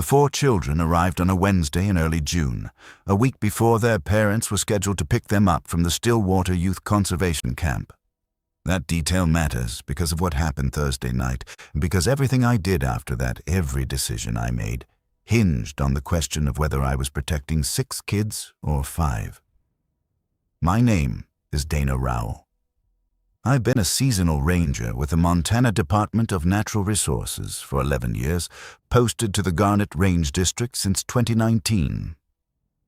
The 4 children arrived on a Wednesday in early June, a week before their parents were scheduled to pick them up from the Stillwater Youth Conservation Camp. That detail matters because of what happened Thursday night, and because everything I did after that, every decision I made, hinged on the question of whether I was protecting 6 kids or 5. My name is Dana Rowell. I've been a seasonal ranger with the Montana Department of Natural Resources for 11 years, posted to the Garnet Range district since 2019.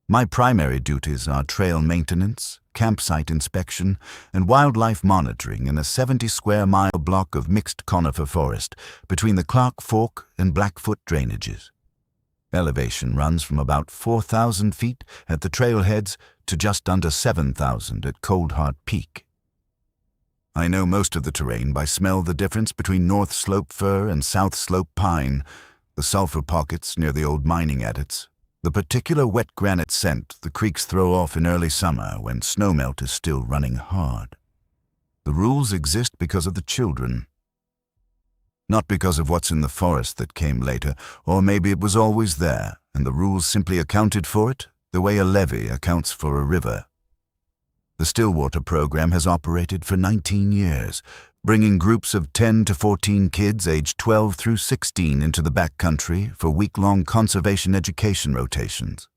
My primary duties are trail maintenance, campsite inspection, and wildlife monitoring in a 70-square-mile block of mixed conifer forest between the Clark Fork and Blackfoot drainages. Elevation runs from about 4,000 feet at the trailheads to just under 7,000 at Cold Heart Peak. I know most of the terrain by smell the difference between North Slope fir and South Slope pine, the sulfur pockets near the old mining adits, the particular wet granite scent the creeks throw off in early summer when snowmelt is still running hard. The rules exist because of the children, not because of what's in the forest that came later, or maybe it was always there and the rules simply accounted for it the way a levee accounts for a river. The Stillwater program has operated for 19 years, bringing groups of 10 to 14 kids aged 12 through 16 into the backcountry for week-long conservation education rotations.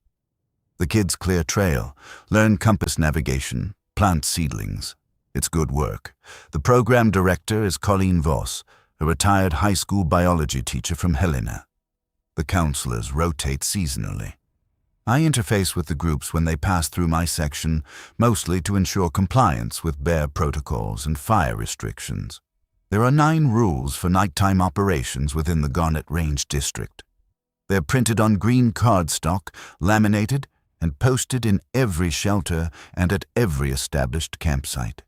The kids clear trail, learn compass navigation, plant seedlings. It's good work. The program director is Colleen Voss, a retired high school biology teacher from Helena. The counselors rotate seasonally. I interface with the groups when they pass through my section, mostly to ensure compliance with bear protocols and fire restrictions. There are 9 rules for nighttime operations within the Garnet Range district. They're printed on green cardstock, laminated, and posted in every shelter and at every established campsite.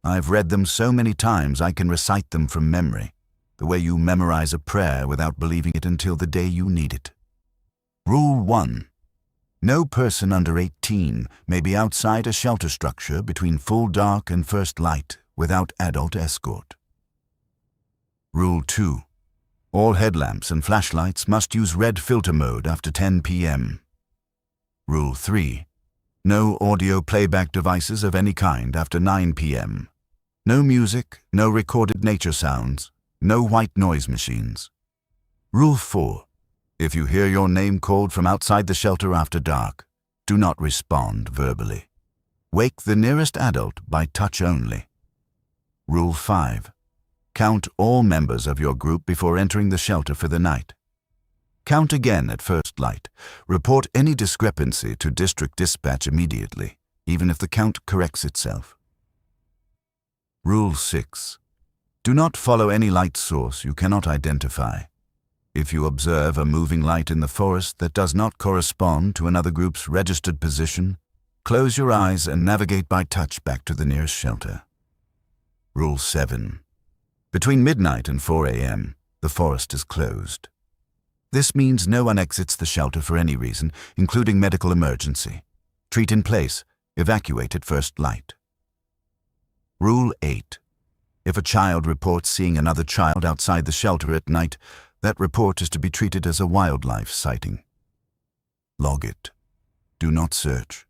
I've read them so many times I can recite them from memory, the way you memorize a prayer without believing it until the day you need it. Rule 1. No person under 18 may be outside a shelter structure between full dark and first light without adult escort. Rule 2. All headlamps and flashlights must use red filter mode after 10 p.m. Rule 3. No audio playback devices of any kind after 9 p.m. No music, no recorded nature sounds, no white noise machines. Rule 4. If you hear your name called from outside the shelter after dark, do not respond verbally. Wake the nearest adult by touch only. Rule 5. Count all members of your group before entering the shelter for the night. Count again at first light. Report any discrepancy to district dispatch immediately, even if the count corrects itself. Rule 6. Do not follow any light source you cannot identify. If you observe a moving light in the forest that does not correspond to another group's registered position, close your eyes and navigate by touch back to the nearest shelter. Rule 7. Between midnight and 4 a.m., the forest is closed. This means no one exits the shelter for any reason, including medical emergency. Treat in place, evacuate at first light. Rule 8. If a child reports seeing another child outside the shelter at night, that report is to be treated as a wildlife sighting. Log it. Do not search.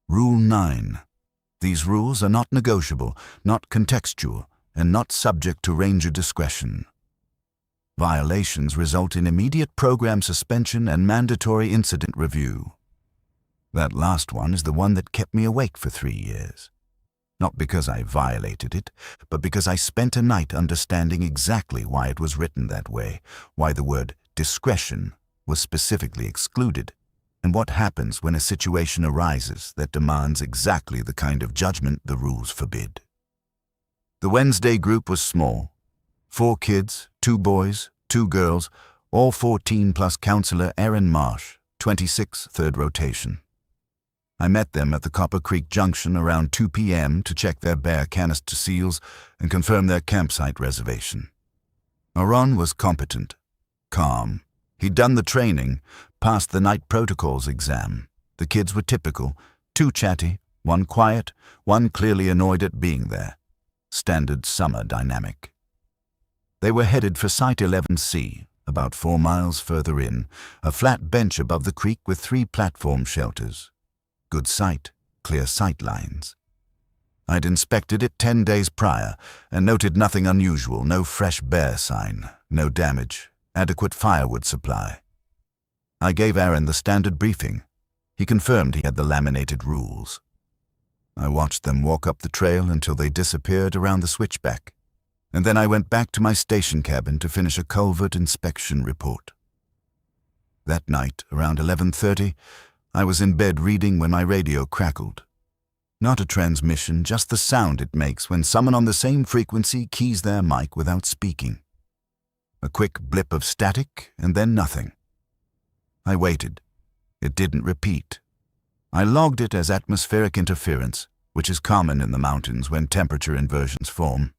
Rule 9. These rules are not negotiable, not contextual, and not subject to ranger discretion. Violations result in immediate program suspension and mandatory incident review. That last one is the one that kept me awake for 3 years. Not because I violated it, but because I spent a night understanding exactly why it was written that way, why the word discretion was specifically excluded, and what happens when a situation arises that demands exactly the kind of judgment the rules forbid. The Wednesday group was small. 4 kids, 2 boys, 2 girls, all 14 plus counselor Erin Marsh, 26, third rotation. I met them at the Copper Creek Junction around 2 p.m. to check their bear canister seals and confirm their campsite reservation. Aaron was competent, calm. He'd done the training, passed the night protocols exam. The kids were typical, 2 chatty, 1 quiet, 1 clearly annoyed at being there. Standard summer dynamic. They were headed for Site 11C, about 4 miles further in, a flat bench above the creek with 3 platform shelters. Good sight, clear sight lines. I'd inspected it 10 days prior and noted nothing unusual, no fresh bear sign, no damage, adequate firewood supply. I gave Aaron the standard briefing. He confirmed he had the laminated rules. I watched them walk up the trail until they disappeared around the switchback, and then I went back to my station cabin to finish a culvert inspection report. That night, around 11:30, I was in bed reading when my radio crackled. Not a transmission, just the sound it makes when someone on the same frequency keys their mic without speaking. A quick blip of static, and then nothing. I waited. It didn't repeat. I logged it as atmospheric interference, which is common in the mountains when temperature inversions form.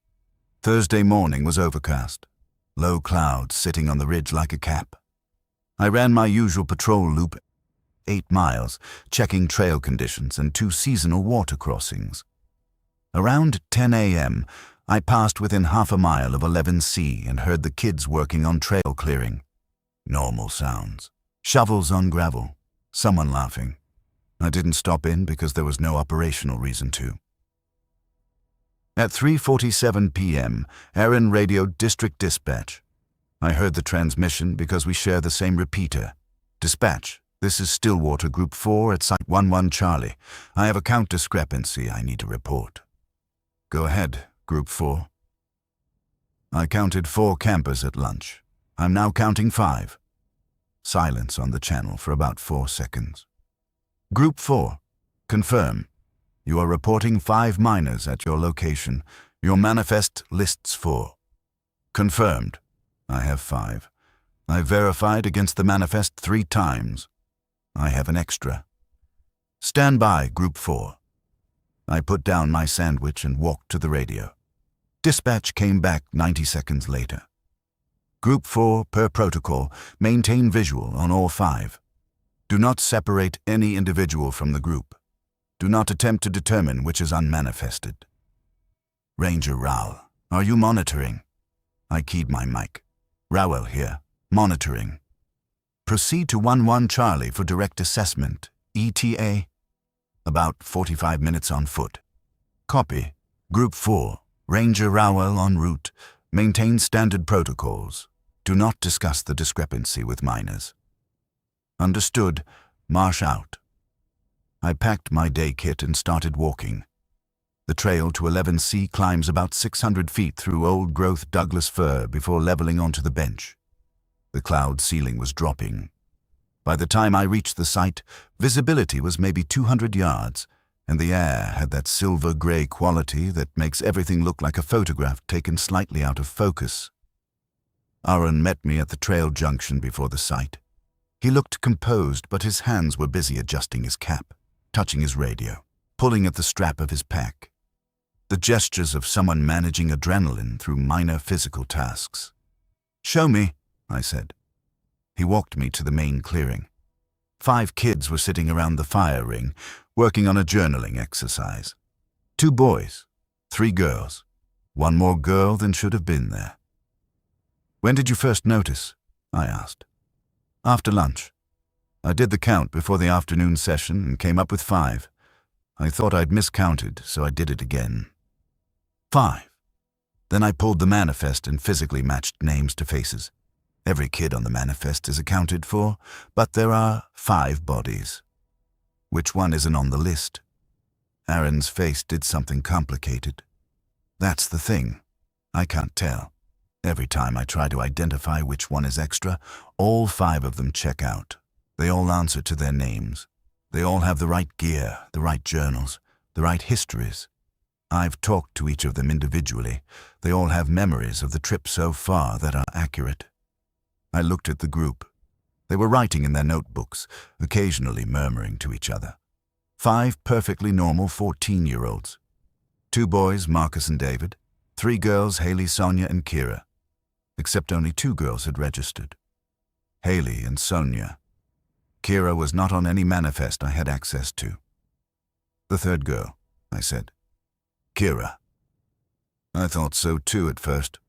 Thursday morning was overcast. Low clouds sitting on the ridge like a cap. I ran my usual patrol loop, 8 miles, checking trail conditions and 2 seasonal water crossings. Around 10 a.m., I passed within half a mile of 11C and heard the kids working on trail clearing. Normal sounds. Shovels on gravel. Someone laughing. I didn't stop in because there was no operational reason to. At 3:47 p.m., Aaron radioed District Dispatch. I heard the transmission because we share the same repeater. Dispatch, this is Stillwater Group 4 at Site 11 Charlie. I have a count discrepancy I need to report. Go ahead, Group 4. I counted 4 campers at lunch. I'm now counting 5. Silence on the channel for about 4 seconds. Group 4, confirm. You are reporting 5 minors at your location. Your manifest lists 4. Confirmed. I have 5. I verified against the manifest 3 times. I have an extra. Stand by, Group 4. I put down my sandwich and walked to the radio. Dispatch came back 90 seconds later. Group 4, per protocol, maintain visual on all 5. Do not separate any individual from the group. Do not attempt to determine which is unmanifested. Ranger Rowell, are you monitoring? I keyed my mic. Rowell here, monitoring. Proceed to 11 Charlie for direct assessment, ETA. About 45 minutes on foot. Copy. Group 4, Ranger Rowell en route. Maintain standard protocols. Do not discuss the discrepancy with minors. Understood. March out. I packed my day kit and started walking. The trail to 11C climbs about 600 feet through old-growth Douglas fir before leveling onto the bench. The cloud ceiling was dropping. By the time I reached the site, visibility was maybe 200 yards, and the air had that silver-gray quality that makes everything look like a photograph taken slightly out of focus. Aaron met me at the trail junction before the site. He looked composed, but his hands were busy adjusting his cap, touching his radio, pulling at the strap of his pack. The gestures of someone managing adrenaline through minor physical tasks. "Show me," I said. He walked me to the main clearing. 5 kids were sitting around the fire ring, working on a journaling exercise. 2 boys, 3 girls. 1 more girl than should have been there. "When did you first notice?" I asked. "After lunch. I did the count before the afternoon session and came up with 5. I thought I'd miscounted, so I did it again. 5. Then I pulled the manifest and physically matched names to faces. Every kid on the manifest is accounted for, but there are 5 bodies. Which one isn't on the list?" Aaron's face did something complicated. "That's the thing. I can't tell. Every time I try to identify which one is extra, all 5 of them check out. They all answer to their names. They all have the right gear, the right journals, the right histories. I've talked to each of them individually. They all have memories of the trip so far that are accurate." I looked at the group. They were writing in their notebooks, occasionally murmuring to each other. 5 perfectly normal 14-year-olds. 2 boys, Marcus and David. 3 girls, Haley, Sonia, and Kira. Except only 2 girls had registered. Haley and Sonia. Kira was not on any manifest I had access to. "The 3rd girl," I said. "Kira." "I thought so too at first.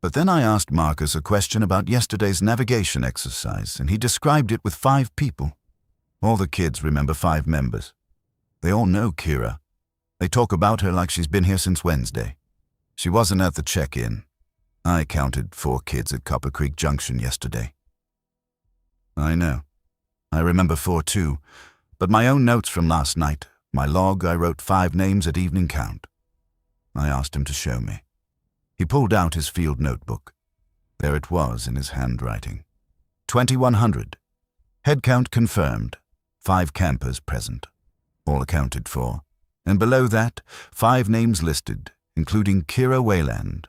But then I asked Marcus a question about yesterday's navigation exercise, and he described it with 5 people. All the kids remember 5 members. They all know Kira. They talk about her like she's been here since Wednesday. She wasn't at the check-in. I counted 4 kids at Copper Creek Junction yesterday. I know. I remember 4 too, but my own notes from last night, my log, I wrote 5 names at evening count. I asked him to show me. He pulled out his field notebook. There it was in his handwriting. 2100. Head count confirmed. 5 campers present. All accounted for. And below that, 5 names listed, including Kira Wayland.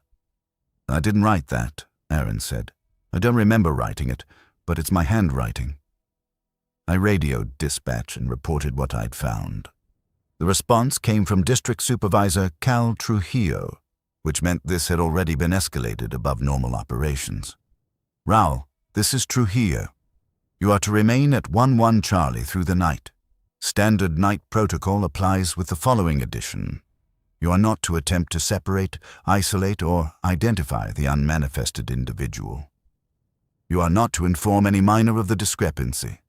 I didn't write that, Aaron said. I don't remember writing it, but it's my handwriting. I radioed dispatch and reported what I'd found. The response came from District Supervisor Cal Trujillo, which meant this had already been escalated above normal operations. Rowell, this is Trujillo. You are to remain at 1-1 Charlie through the night. Standard night protocol applies with the following addition. You are not to attempt to separate, isolate, or identify the unmanifested individual. You are not to inform any minor of the discrepancy.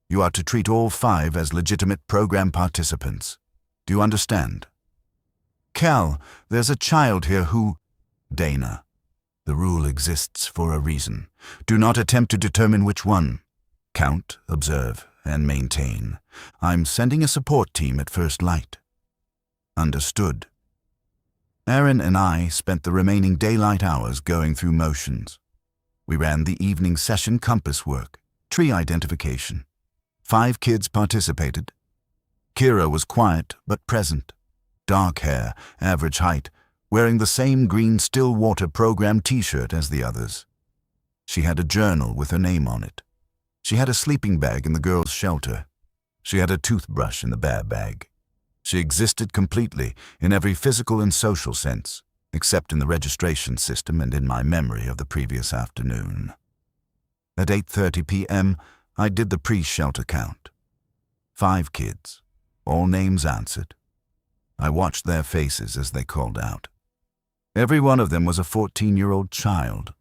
You are to treat all 5 as legitimate program participants. Do you understand? Cal, there's a child here who... Dana. The rule exists for a reason. Do not attempt to determine which one. Count, observe, and maintain. I'm sending a support team at first light. Understood. Aaron and I spent the remaining daylight hours going through motions. We ran the evening session compass work, tree identification. 5 kids participated. Kira was quiet but present. Dark hair, average height, wearing the same green Stillwater program t-shirt as the others. She had a journal with her name on it. She had a sleeping bag in the girls' shelter. She had a toothbrush in the bear bag. She existed completely in every physical and social sense, except in the registration system and in my memory of the previous afternoon. At 8:30 p.m., I did the pre-shelter count. 5 kids, all names answered. I watched their faces as they called out. Every one of them was a 14-year-old child.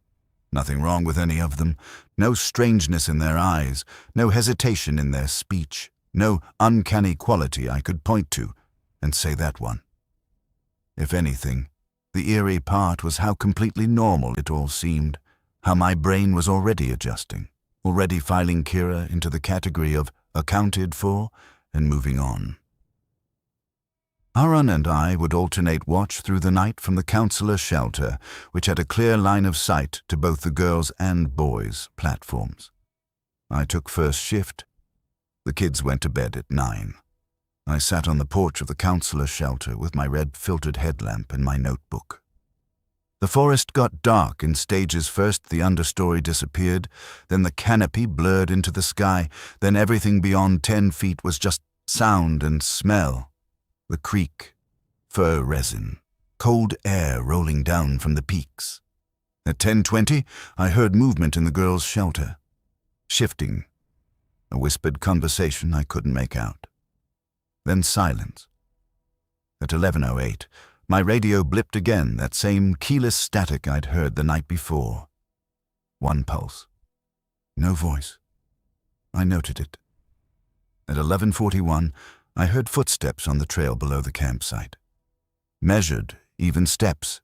Nothing wrong with any of them, no strangeness in their eyes, no hesitation in their speech, no uncanny quality I could point to and say that one. If anything, the eerie part was how completely normal it all seemed, how my brain was already adjusting, already filing Kira into the category of accounted for and moving on. Aaron and I would alternate watch through the night from the counselor shelter, which had a clear line of sight to both the girls' and boys' platforms. I took first shift. The kids went to bed at 9. I sat on the porch of the counselor shelter with my red filtered headlamp and my notebook. The forest got dark in stages. First the understory disappeared, then the canopy blurred into the sky, then everything beyond 10 feet was just sound and smell. The creek, fir resin, cold air rolling down from the peaks. At 10:20, I heard movement in the girls' shelter. Shifting. A whispered conversation I couldn't make out. Then silence. At 11:08, my radio blipped again, that same keyless static I'd heard the night before. 1 pulse. No voice. I noted it. At 11:41, I heard footsteps on the trail below the campsite. Measured, even steps.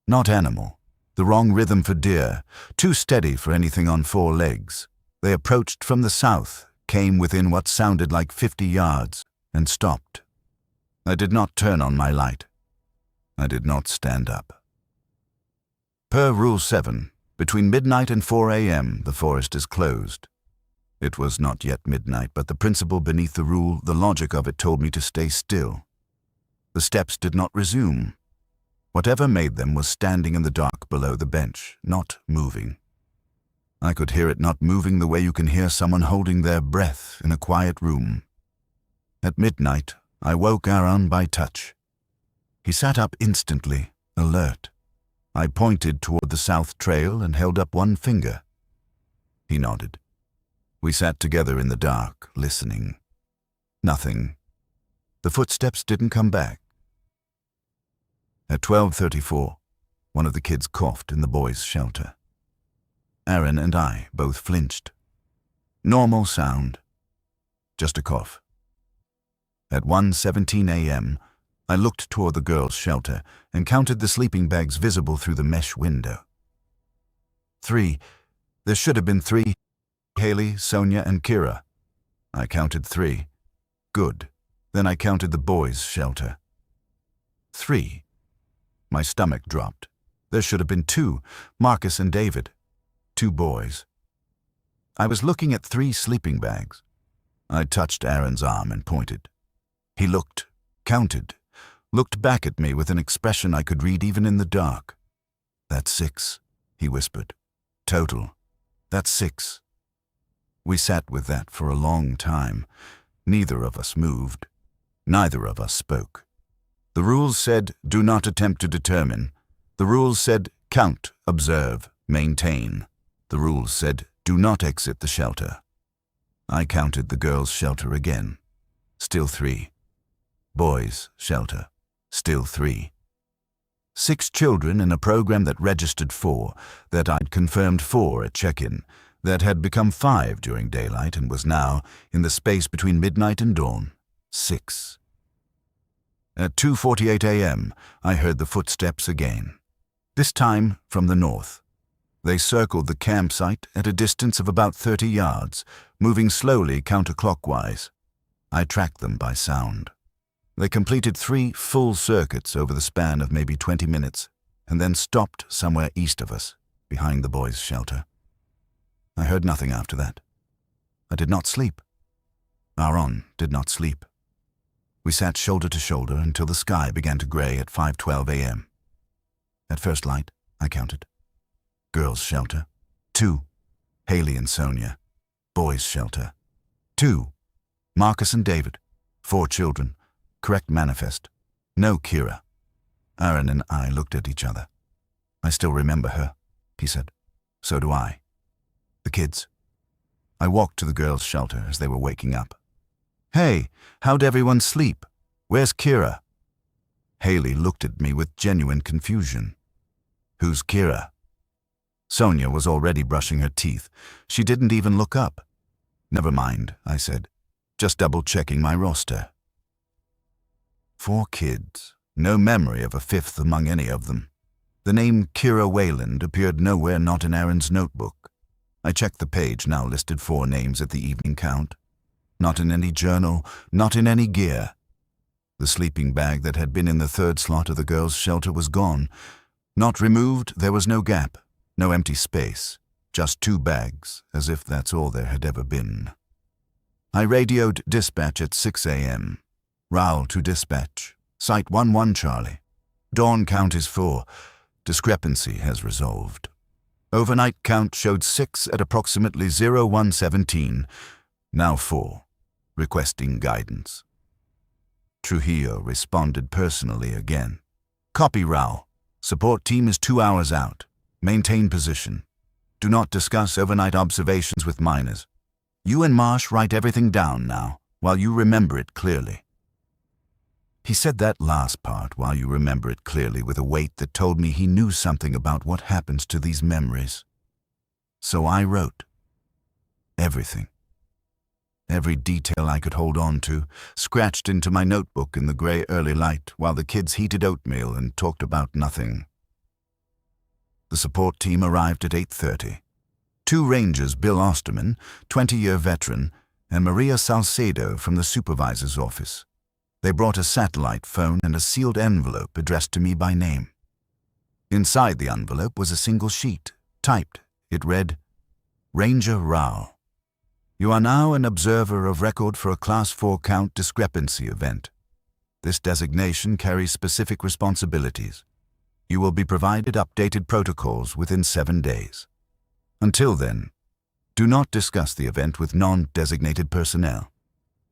Not animal. The wrong rhythm for deer. Too steady for anything on 4 legs. They approached from the south, came within what sounded like 50 yards, and stopped. I did not turn on my light. I did not stand up. Per Rule 7, between midnight and 4 a.m., the forest is closed. It was not yet midnight, but the principle beneath the rule, the logic of it, told me to stay still. The steps did not resume. Whatever made them was standing in the dark below the bench, not moving. I could hear it not moving the way you can hear someone holding their breath in a quiet room. At midnight, I woke Aaron by touch. He sat up instantly, alert. I pointed toward the south trail and held up one finger. He nodded. We sat together in the dark, listening. Nothing. The footsteps didn't come back. At 12:34, One of the kids coughed in the boys' shelter. Aaron and I both flinched. Normal sound. Just a cough. At 1:17 a.m., I looked toward the girls' shelter and counted the sleeping bags visible through the mesh window. 3. There should have been 3. Haley, Sonia, and Kira. I counted 3. Good. Then I counted the boys' shelter. 3. My stomach dropped. There should have been 2, Marcus and David. 2 boys. I was looking at 3 sleeping bags. I touched Aaron's arm and pointed. He looked, counted, looked back at me with an expression I could read even in the dark. "That's 6, he whispered. "Total. That's 6. We sat with that for a long time. Neither of us moved. Neither of us spoke. The rules said, do not attempt to determine. The rules said, count, observe, maintain. The rules said, do not exit the shelter. I counted the girls' shelter again. Still 3. Boys' shelter. Still 3. 6 children in a program that registered 4, that I'd confirmed 4 at check-in, that had become 5 during daylight and was now, in the space between midnight and dawn, 6. At 2:48 a.m., I heard the footsteps again. This time from the north. They circled the campsite at a distance of about 30 yards, moving slowly counterclockwise. I tracked them by sound. They completed 3 full circuits over the span of maybe 20 minutes, and then stopped somewhere east of us, behind the boys' shelter. I heard nothing after that. I did not sleep. Aaron did not sleep. We sat shoulder to shoulder until the sky began to gray at 5:12 a.m. At first light, I counted. Girls' shelter, 2. Haley and Sonia. Boys' shelter, 2. Marcus and David. 4 children. Correct manifest. No Kira. Aaron and I looked at each other. "I still remember her," he said. "So do I." The kids. I walked to the girls' shelter as they were waking up. "Hey, how'd everyone sleep? Where's Kira?" Haley looked at me with genuine confusion. "Who's Kira?" Sonia was already brushing her teeth. She didn't even look up. "Never mind," I said, just double-checking my roster. 4 kids, no memory of a 5th among any of them. The name Kira Wayland appeared nowhere not in Aaron's notebook. I checked the page, now listed 4 names at the evening count. Not in any journal, not in any gear. The sleeping bag that had been in the 3rd slot of the girls' shelter was gone. Not removed, there was no gap, no empty space, just 2 bags, as if that's all there had ever been. I radioed dispatch at 6 a.m. Rowell to dispatch. Site 11 Charlie. Dawn count is 4. Discrepancy has resolved. Overnight count showed 6 at approximately 01:17. Now 4. Requesting guidance. Trujillo responded personally again. Copy, Rowell. Support team is 2 hours out. Maintain position. Do not discuss overnight observations with minors. You and Marsh write everything down now, while you remember it clearly. He said that last part, while you remember it clearly, with a weight that told me he knew something about what happens to these memories. So I wrote. Everything. Every detail I could hold on to, scratched into my notebook in the gray early light while the kids heated oatmeal and talked about nothing. The support team arrived at 8:30. 2 rangers, Bill Osterman, 20-year veteran, and Maria Salcedo from the supervisor's office. They brought a satellite phone and a sealed envelope addressed to me by name. Inside the envelope was a single sheet, typed. It read, Ranger Rowell. You are now an observer of record for a Class 4 count discrepancy event. This designation carries specific responsibilities. You will be provided updated protocols within 7 days. Until then, do not discuss the event with non-designated personnel.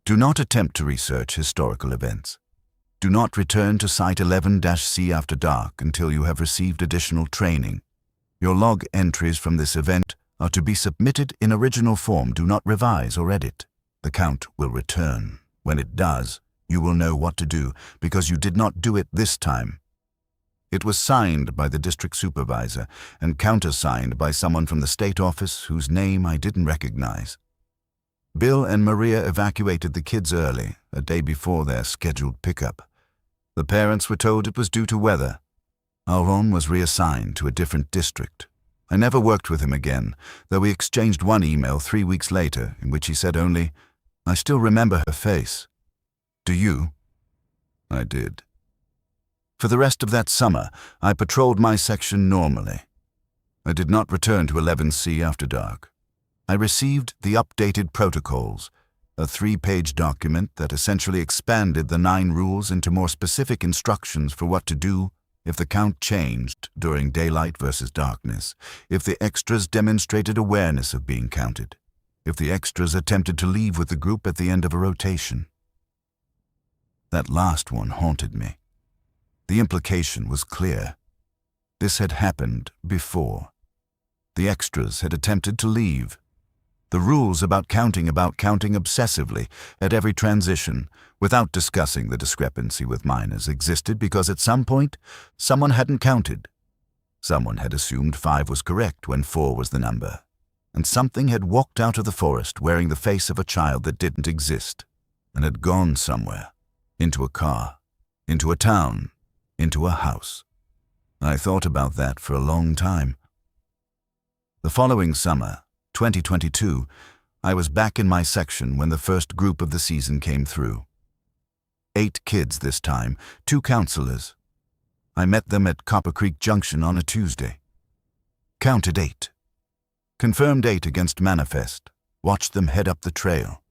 Do not attempt to research historical events. Do not return to Site 11-C after dark until you have received additional training. Your log entries from this event are to be submitted in original form. Do not revise or edit. The count will return. When it does, you will know what to do because you did not do it this time. It was signed by the district supervisor and countersigned by someone from the state office whose name I didn't recognize. Bill and Maria evacuated the kids early, a day before their scheduled pickup. The parents were told it was due to weather. Aaron was reassigned to a different district. I never worked with him again, though we exchanged one email 3 weeks later in which he said only, "I still remember her face." "Do you?" I did. For the rest of that summer, I patrolled my section normally. I did not return to 11C after dark. I received the updated protocols, a 3-page document that essentially expanded the 9 rules into more specific instructions for what to do if the count changed during daylight versus darkness, if the extras demonstrated awareness of being counted, if the extras attempted to leave with the group at the end of a rotation. That last one haunted me. The implication was clear. This had happened before. The extras had attempted to leave. The rules about counting obsessively at every transition, without discussing the discrepancy with minors, existed because at some point, someone hadn't counted. Someone had assumed 5 was correct when 4 was the number. And something had walked out of the forest wearing the face of a child that didn't exist, and had gone somewhere, into a car, into a town, into a house. I thought about that for a long time. The following summer, 2022, I was back in my section when the first group of the season came through. 8 kids this time, 2 counselors. I met them at Copper Creek Junction on a Tuesday. Counted 8. Confirmed 8 against manifest. Watched them head up the trail.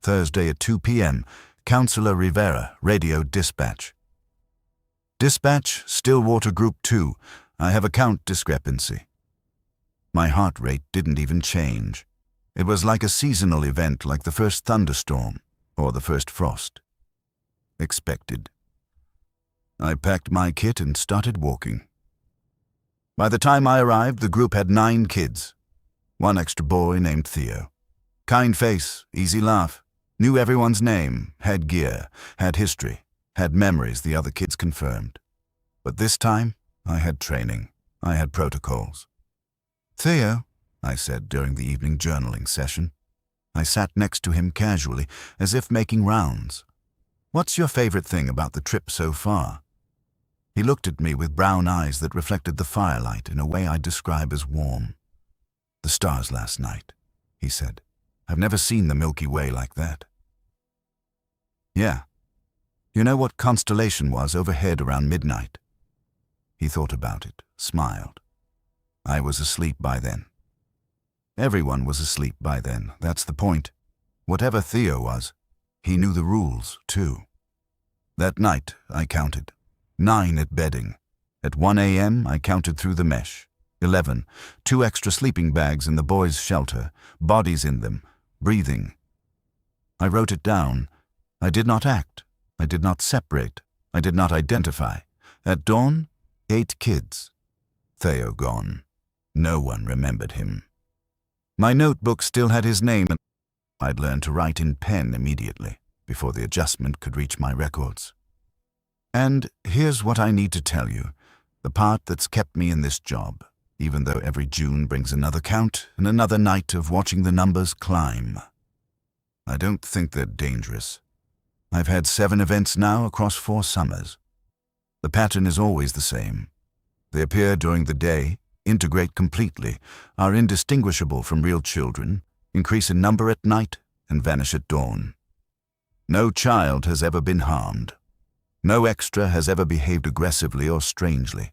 Thursday at 2 p.m., Counselor Rivera radioed dispatch. "Dispatch, Stillwater Group 2. I have a count discrepancy." My heart rate didn't even change. It was like a seasonal event, like the first thunderstorm or the first frost. Expected. I packed my kit and started walking. By the time I arrived, the group had 9 kids. 1 extra boy named Theo. Kind face, easy laugh, knew everyone's name, had gear, had history, had memories the other kids confirmed. But this time, I had training. I had protocols. "Theo," I said during the evening journaling session. I sat next to him casually, as if making rounds. "What's your favorite thing about the trip so far?" He looked at me with brown eyes that reflected the firelight in a way I'd describe as warm. "The stars last night," he said. "I've never seen the Milky Way like that." "Yeah. You know what constellation was overhead around midnight?" He thought about it, smiled. I was asleep by then. Everyone was asleep by then, that's the point. Whatever Theo was, he knew the rules, too. That night, I counted. 9 at bedding. At 1 a.m., I counted through the mesh. 11. 2 extra sleeping bags in the boys' shelter, bodies in them, breathing. I wrote it down. I did not act. I did not separate. I did not identify. At dawn, 8 kids. Theo gone. No one remembered him. My notebook still had his name, and I'd learned to write in pen immediately, before the adjustment could reach my records. And here's what I need to tell you, the part that's kept me in this job, even though every June brings another count and another night of watching the numbers climb. I don't think they're dangerous. I've had 7 events now across 4 summers. The pattern is always the same. They appear during the day, integrate completely, are indistinguishable from real children, increase in number at night, and vanish at dawn. No child has ever been harmed. No extra has ever behaved aggressively or strangely.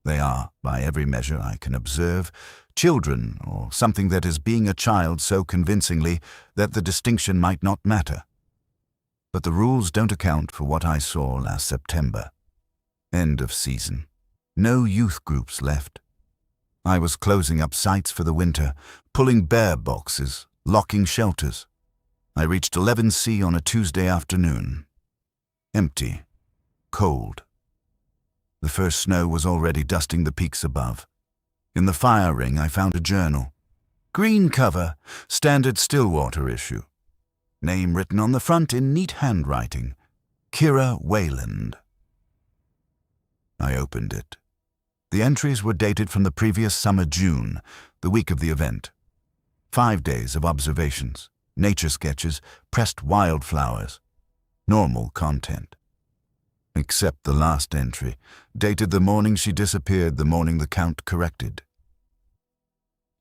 They are, by every measure I can observe, children, or something that is being a child so convincingly that the distinction might not matter. But the rules don't account for what I saw last September. End of season. No youth groups left. I was closing up sites for the winter, pulling bear boxes, locking shelters. I reached 11C on a Tuesday afternoon. Empty. Cold. The first snow was already dusting the peaks above. In the fire ring I found a journal. Green cover, standard Stillwater issue. Name written on the front in neat handwriting. Kira Wayland. I opened it. The entries were dated from the previous summer June, the week of the event. 5 days of observations, nature sketches, pressed wildflowers. Normal content. Except the last entry, dated the morning she disappeared, the morning the Count corrected.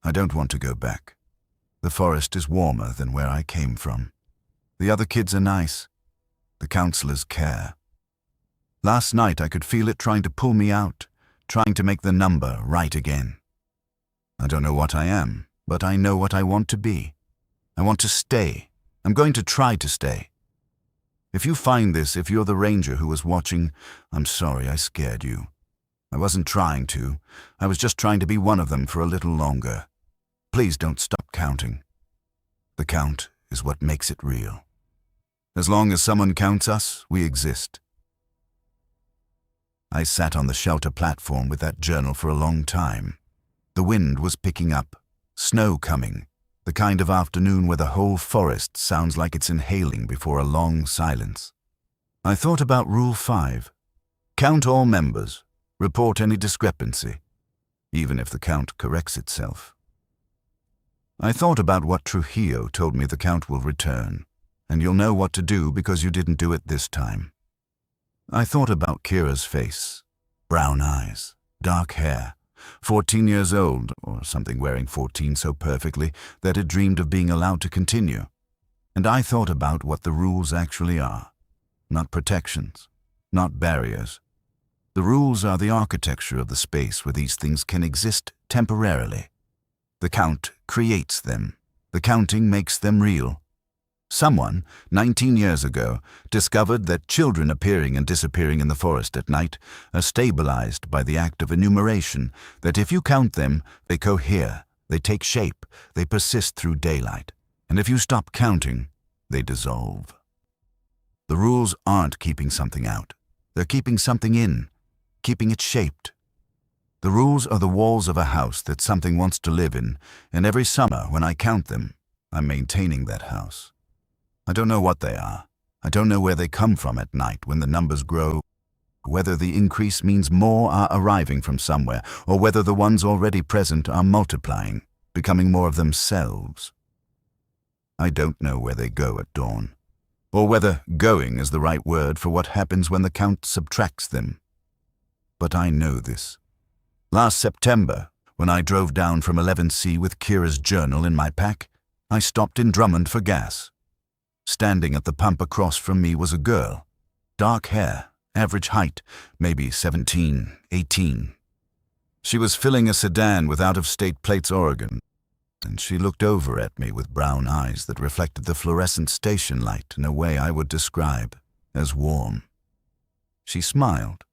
I don't want to go back. The forest is warmer than where I came from. The other kids are nice. The counselors care. Last night I could feel it trying to pull me out, trying to make the number right again. I don't know what I am, but I know what I want to be. I want to stay. I'm going to try to stay. If you find this, if you're the ranger who was watching, I'm sorry I scared you. I wasn't trying to. I was just trying to be one of them for a little longer. Please don't stop counting. The count is what makes it real. As long as someone counts us, we exist. I sat on the shelter platform with that journal for a long time. The wind was picking up, snow coming, the kind of afternoon where the whole forest sounds like it's inhaling before a long silence. I thought about Rule 5. Count all members. Report any discrepancy, even if the count corrects itself. I thought about what Trujillo told me the count will return, and you'll know what to do because you didn't do it this time. I thought about Kira's face, brown eyes, dark hair, 14 years old, or something wearing 14 so perfectly that it dreamed of being allowed to continue. And I thought about what the rules actually are. Not protections, not barriers. The rules are the architecture of the space where these things can exist temporarily. The count creates them. The counting makes them real. Someone, 19 years ago, discovered that children appearing and disappearing in the forest at night are stabilized by the act of enumeration, that if you count them, they cohere, they take shape, they persist through daylight. And if you stop counting, they dissolve. The rules aren't keeping something out. They're keeping something in, keeping it shaped. The rules are the walls of a house that something wants to live in, and every summer when I count them, I'm maintaining that house. I don't know what they are. I don't know where they come from at night when the numbers grow, whether the increase means more are arriving from somewhere, or whether the ones already present are multiplying, becoming more of themselves. I don't know where they go at dawn, or whether going is the right word for what happens when the count subtracts them. But I know this. Last September, when I drove down from 11C with Kira's journal in my pack, I stopped in Drummond for gas. Standing at the pump across from me was a girl. Dark hair, average height, maybe 17, 18. She was filling a sedan with out-of-state plates Oregon, and she looked over at me with brown eyes that reflected the fluorescent station light in a way I would describe as warm. She smiled.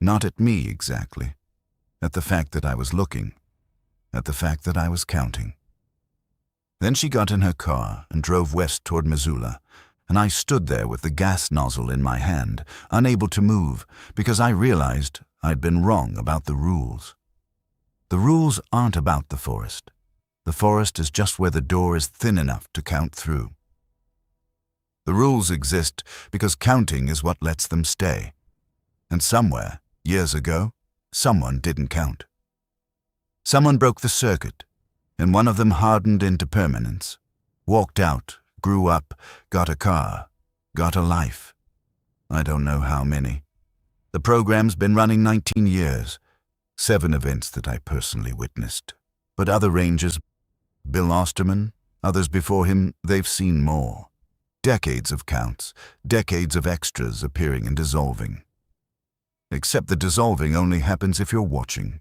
Not at me exactly. At the fact that I was looking. At the fact that I was counting. Then she got in her car and drove west toward Missoula, and I stood there with the gas nozzle in my hand, unable to move, because I realized I'd been wrong about the rules. The rules aren't about the forest. The forest is just where the door is thin enough to count through. The rules exist because counting is what lets them stay. And somewhere, years ago, someone didn't count. Someone broke the circuit, and one of them hardened into permanence, walked out, grew up, got a car, got a life. I don't know how many. The program's been running 19 years, 7 events that I personally witnessed. But other rangers, Bill Osterman, others before him, they've seen more. Decades of counts, decades of extras appearing and dissolving. Except the dissolving only happens if you're watching.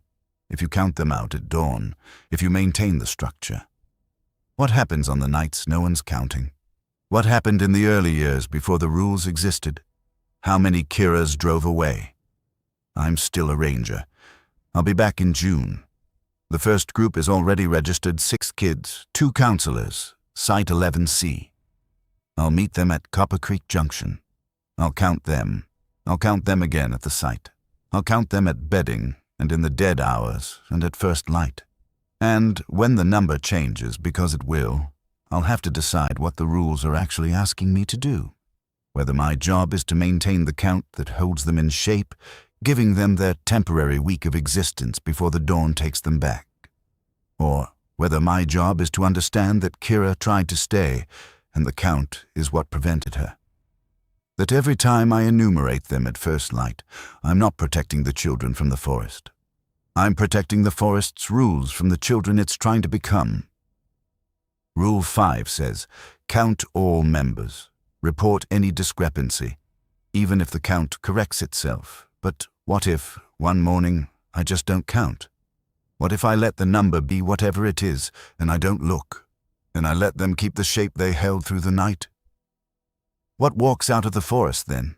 If you count them out at dawn, if you maintain the structure. What happens on the nights no one's counting? What happened in the early years before the rules existed? How many Kiras drove away? I'm still a ranger. I'll be back in June. The first group is already registered, 6 kids, 2 counselors, Site 11C. I'll meet them at Copper Creek Junction. I'll count them. I'll count them again at the site. I'll count them at bedding, and in the dead hours, and at first light. And when the number changes, because it will, I'll have to decide what the rules are actually asking me to do. Whether my job is to maintain the count that holds them in shape, giving them their temporary week of existence before the dawn takes them back. Or whether my job is to understand that Kira tried to stay and the count is what prevented her. That every time I enumerate them at first light, I'm not protecting the children from the forest. I'm protecting the forest's rules from the children it's trying to become. Rule 5 says, count all members. Report any discrepancy, even if the count corrects itself. But what if, one morning, I just don't count? What if I let the number be whatever it is, and I don't look, and I let them keep the shape they held through the night? What walks out of the forest then?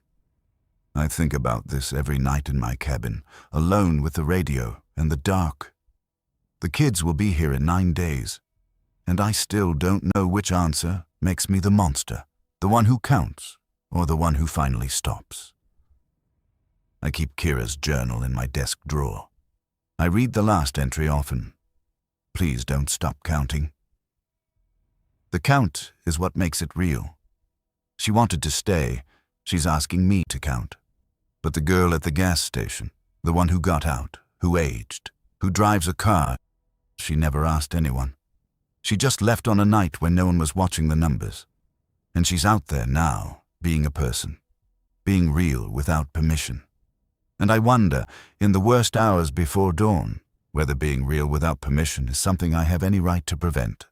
I think about this every night in my cabin, alone with the radio and the dark. The kids will be here in 9 days, and I still don't know which answer makes me the monster, the one who counts, or the one who finally stops. I keep Kira's journal in my desk drawer. I read the last entry often. Please don't stop counting. The count is what makes it real. She wanted to stay. She's asking me to count. But the girl at the gas station, the one who got out, who aged, who drives a car, she never asked anyone. She just left on a night when no one was watching the numbers. And she's out there now, being a person, being real without permission. And I wonder, in the worst hours before dawn, whether being real without permission is something I have any right to prevent.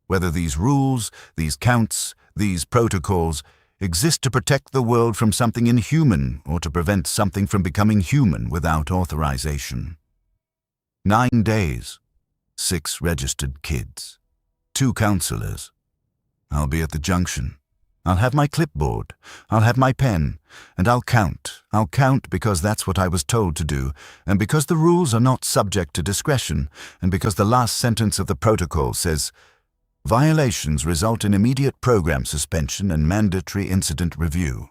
Whether these rules, these counts, these protocols exist to protect the world from something inhuman or to prevent something from becoming human without authorization. 9 days, 6 registered kids, 2 counselors. I'll be at the junction. I'll have my clipboard, I'll have my pen, and I'll count. I'll count because that's what I was told to do, and because the rules are not subject to discretion, and because the last sentence of the protocol says, violations result in immediate program suspension and mandatory incident review.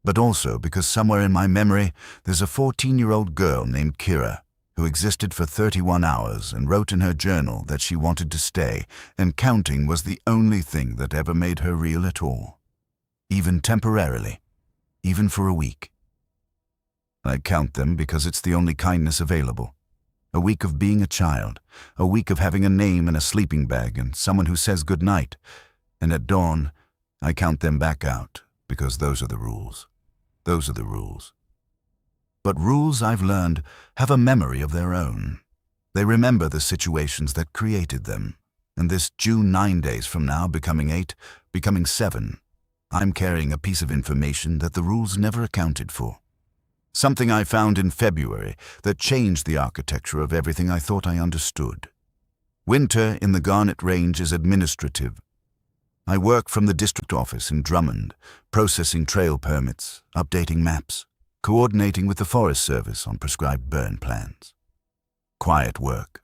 But also because somewhere in my memory there's a 14-year-old girl named Kira, who existed for 31 hours and wrote in her journal that she wanted to stay, and counting was the only thing that ever made her real at all. Even temporarily. Even for a week. I count them because it's the only kindness available. A week of being a child. A week of having a name and a sleeping bag and someone who says good night. And at dawn, I count them back out because those are the rules. Those are the rules. But rules, I've learned, have a memory of their own. They remember the situations that created them. And this June 9 days from now, becoming 8, becoming 7, I'm carrying a piece of information that the rules never accounted for. Something I found in February that changed the architecture of everything I thought I understood. Winter in the Garnet Range is administrative. I work from the district office in Drummond, processing trail permits, updating maps, coordinating with the Forest Service on prescribed burn plans. Quiet work.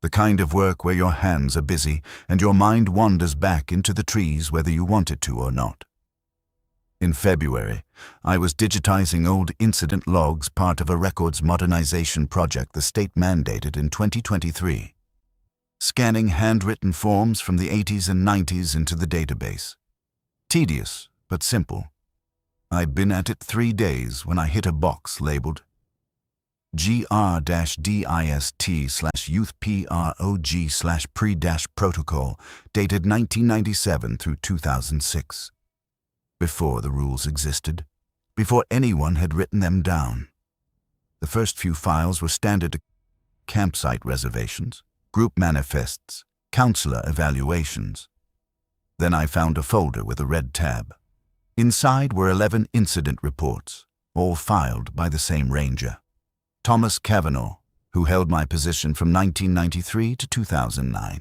The kind of work where your hands are busy and your mind wanders back into the trees whether you want it to or not. In February, I was digitizing old incident logs, part of a records modernization project the state mandated in 2023. Scanning handwritten forms from the 80s and 90s into the database. Tedious, but simple. I'd been at it 3 days when I hit a box labeled GR-DIST/youthprog/pre-protocol dated 1997 through 2006. Before the rules existed, before anyone had written them down. The first few files were standard campsite reservations, group manifests, counselor evaluations. Then I found a folder with a red tab. Inside were 11 incident reports, all filed by the same ranger, Thomas Cavanaugh, who held my position from 1993 to 2009.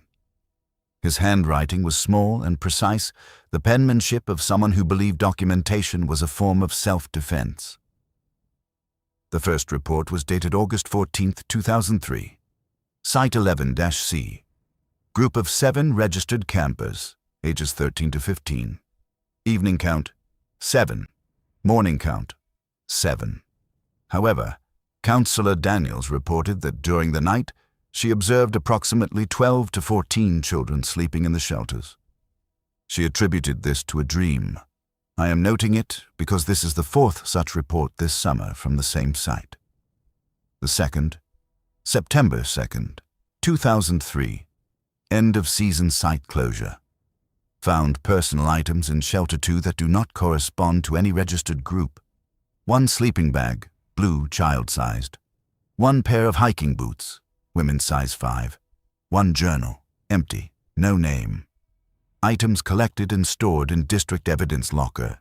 His handwriting was small and precise, the penmanship of someone who believed documentation was a form of self-defense. The first report was dated August 14, 2003. Site 11-C. Group of 7 registered campers, ages 13 to 15. Evening count, 7. Morning count, 7. However, Counselor Daniels reported that during the night, she observed approximately 12 to 14 children sleeping in the shelters. She attributed this to a dream. I am noting it because this is the fourth such report this summer from the same site. The second, September 2nd, 2003, end of season site closure. Found personal items in Shelter 2 that do not correspond to any registered group. 1 sleeping bag, blue, child-sized. 1 pair of hiking boots, women's size 5. 1 journal, empty, no name. Items collected and stored in district evidence locker.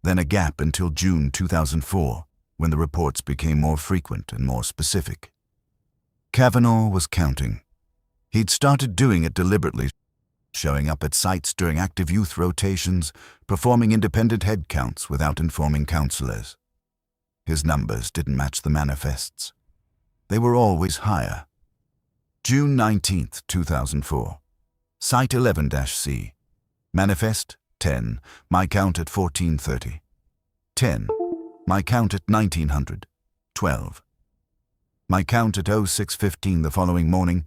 Then a gap until June 2004, when the reports became more frequent and more specific. Kavanaugh was counting. He'd started doing it deliberately, showing up at sites during active youth rotations, performing independent head counts without informing counselors. His numbers didn't match the manifests. They were always higher. June 19th, 2004. Site 11-C. Manifest 10. My count at 1430. 10. My count at 1900. 12. My count at 0615 the following morning.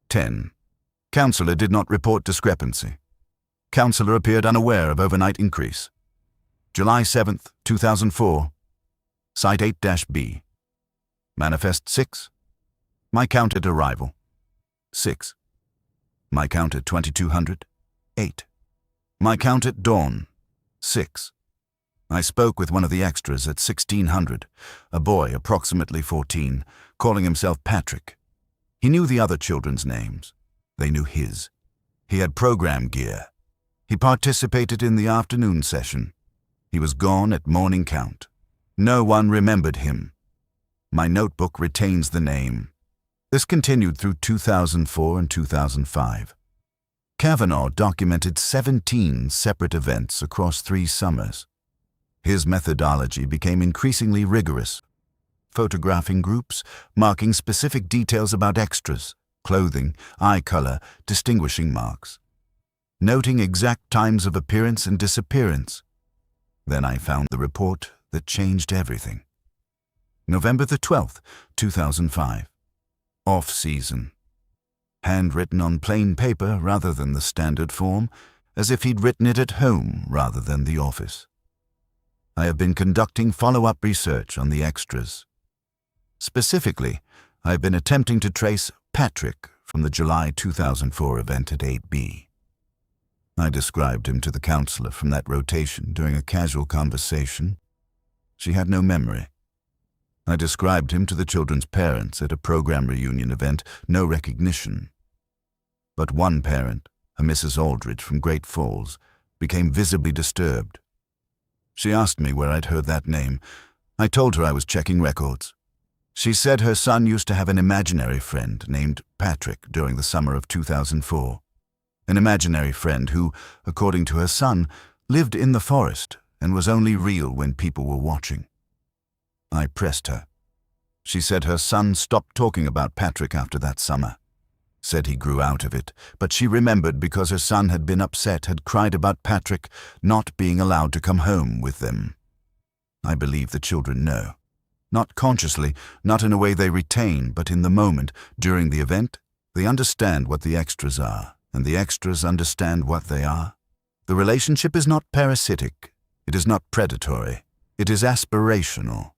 10. Counselor did not report discrepancy. Counselor appeared unaware of overnight increase. July 7th, 2004. Site 8-B. Manifest 6. My count at arrival. 6. My count at 2200. 8. My count at dawn. 6. I spoke with one of the extras at 1600, a boy approximately 14, calling himself Patrick. He knew the other children's names. They knew his. He had program gear. He participated in the afternoon session. He was gone at morning count. No one remembered him. My notebook retains the name. This continued through 2004 and 2005. Kavanaugh documented 17 separate events across 3 summers. His methodology became increasingly rigorous, photographing groups, marking specific details about extras, clothing, eye color, distinguishing marks, noting exact times of appearance and disappearance. Then I found the report that changed everything. November the 12th, 2005. Off-season. Handwritten on plain paper rather than the standard form, as if he'd written it at home rather than the office. I have been conducting follow-up research on the extras. Specifically, I've been attempting to trace Patrick from the July 2004 event at 8B. I described him to the counselor from that rotation during a casual conversation. She had no memory. I described him to the children's parents at a program reunion event, no recognition. But one parent, a Mrs. Aldridge from Great Falls, became visibly disturbed. She asked me where I'd heard that name. I told her I was checking records. She said her son used to have an imaginary friend named Patrick during the summer of 2004. An imaginary friend who, according to her son, lived in the forest and was only real when people were watching. I pressed her. She said her son stopped talking about Patrick after that summer. Said he grew out of it, but she remembered because her son had been upset, had cried about Patrick not being allowed to come home with them. I believe the children know. Not consciously, not in a way they retain, but in the moment, during the event, they understand what the extras are, and the extras understand what they are. The relationship is not parasitic. It is not predatory. It is aspirational.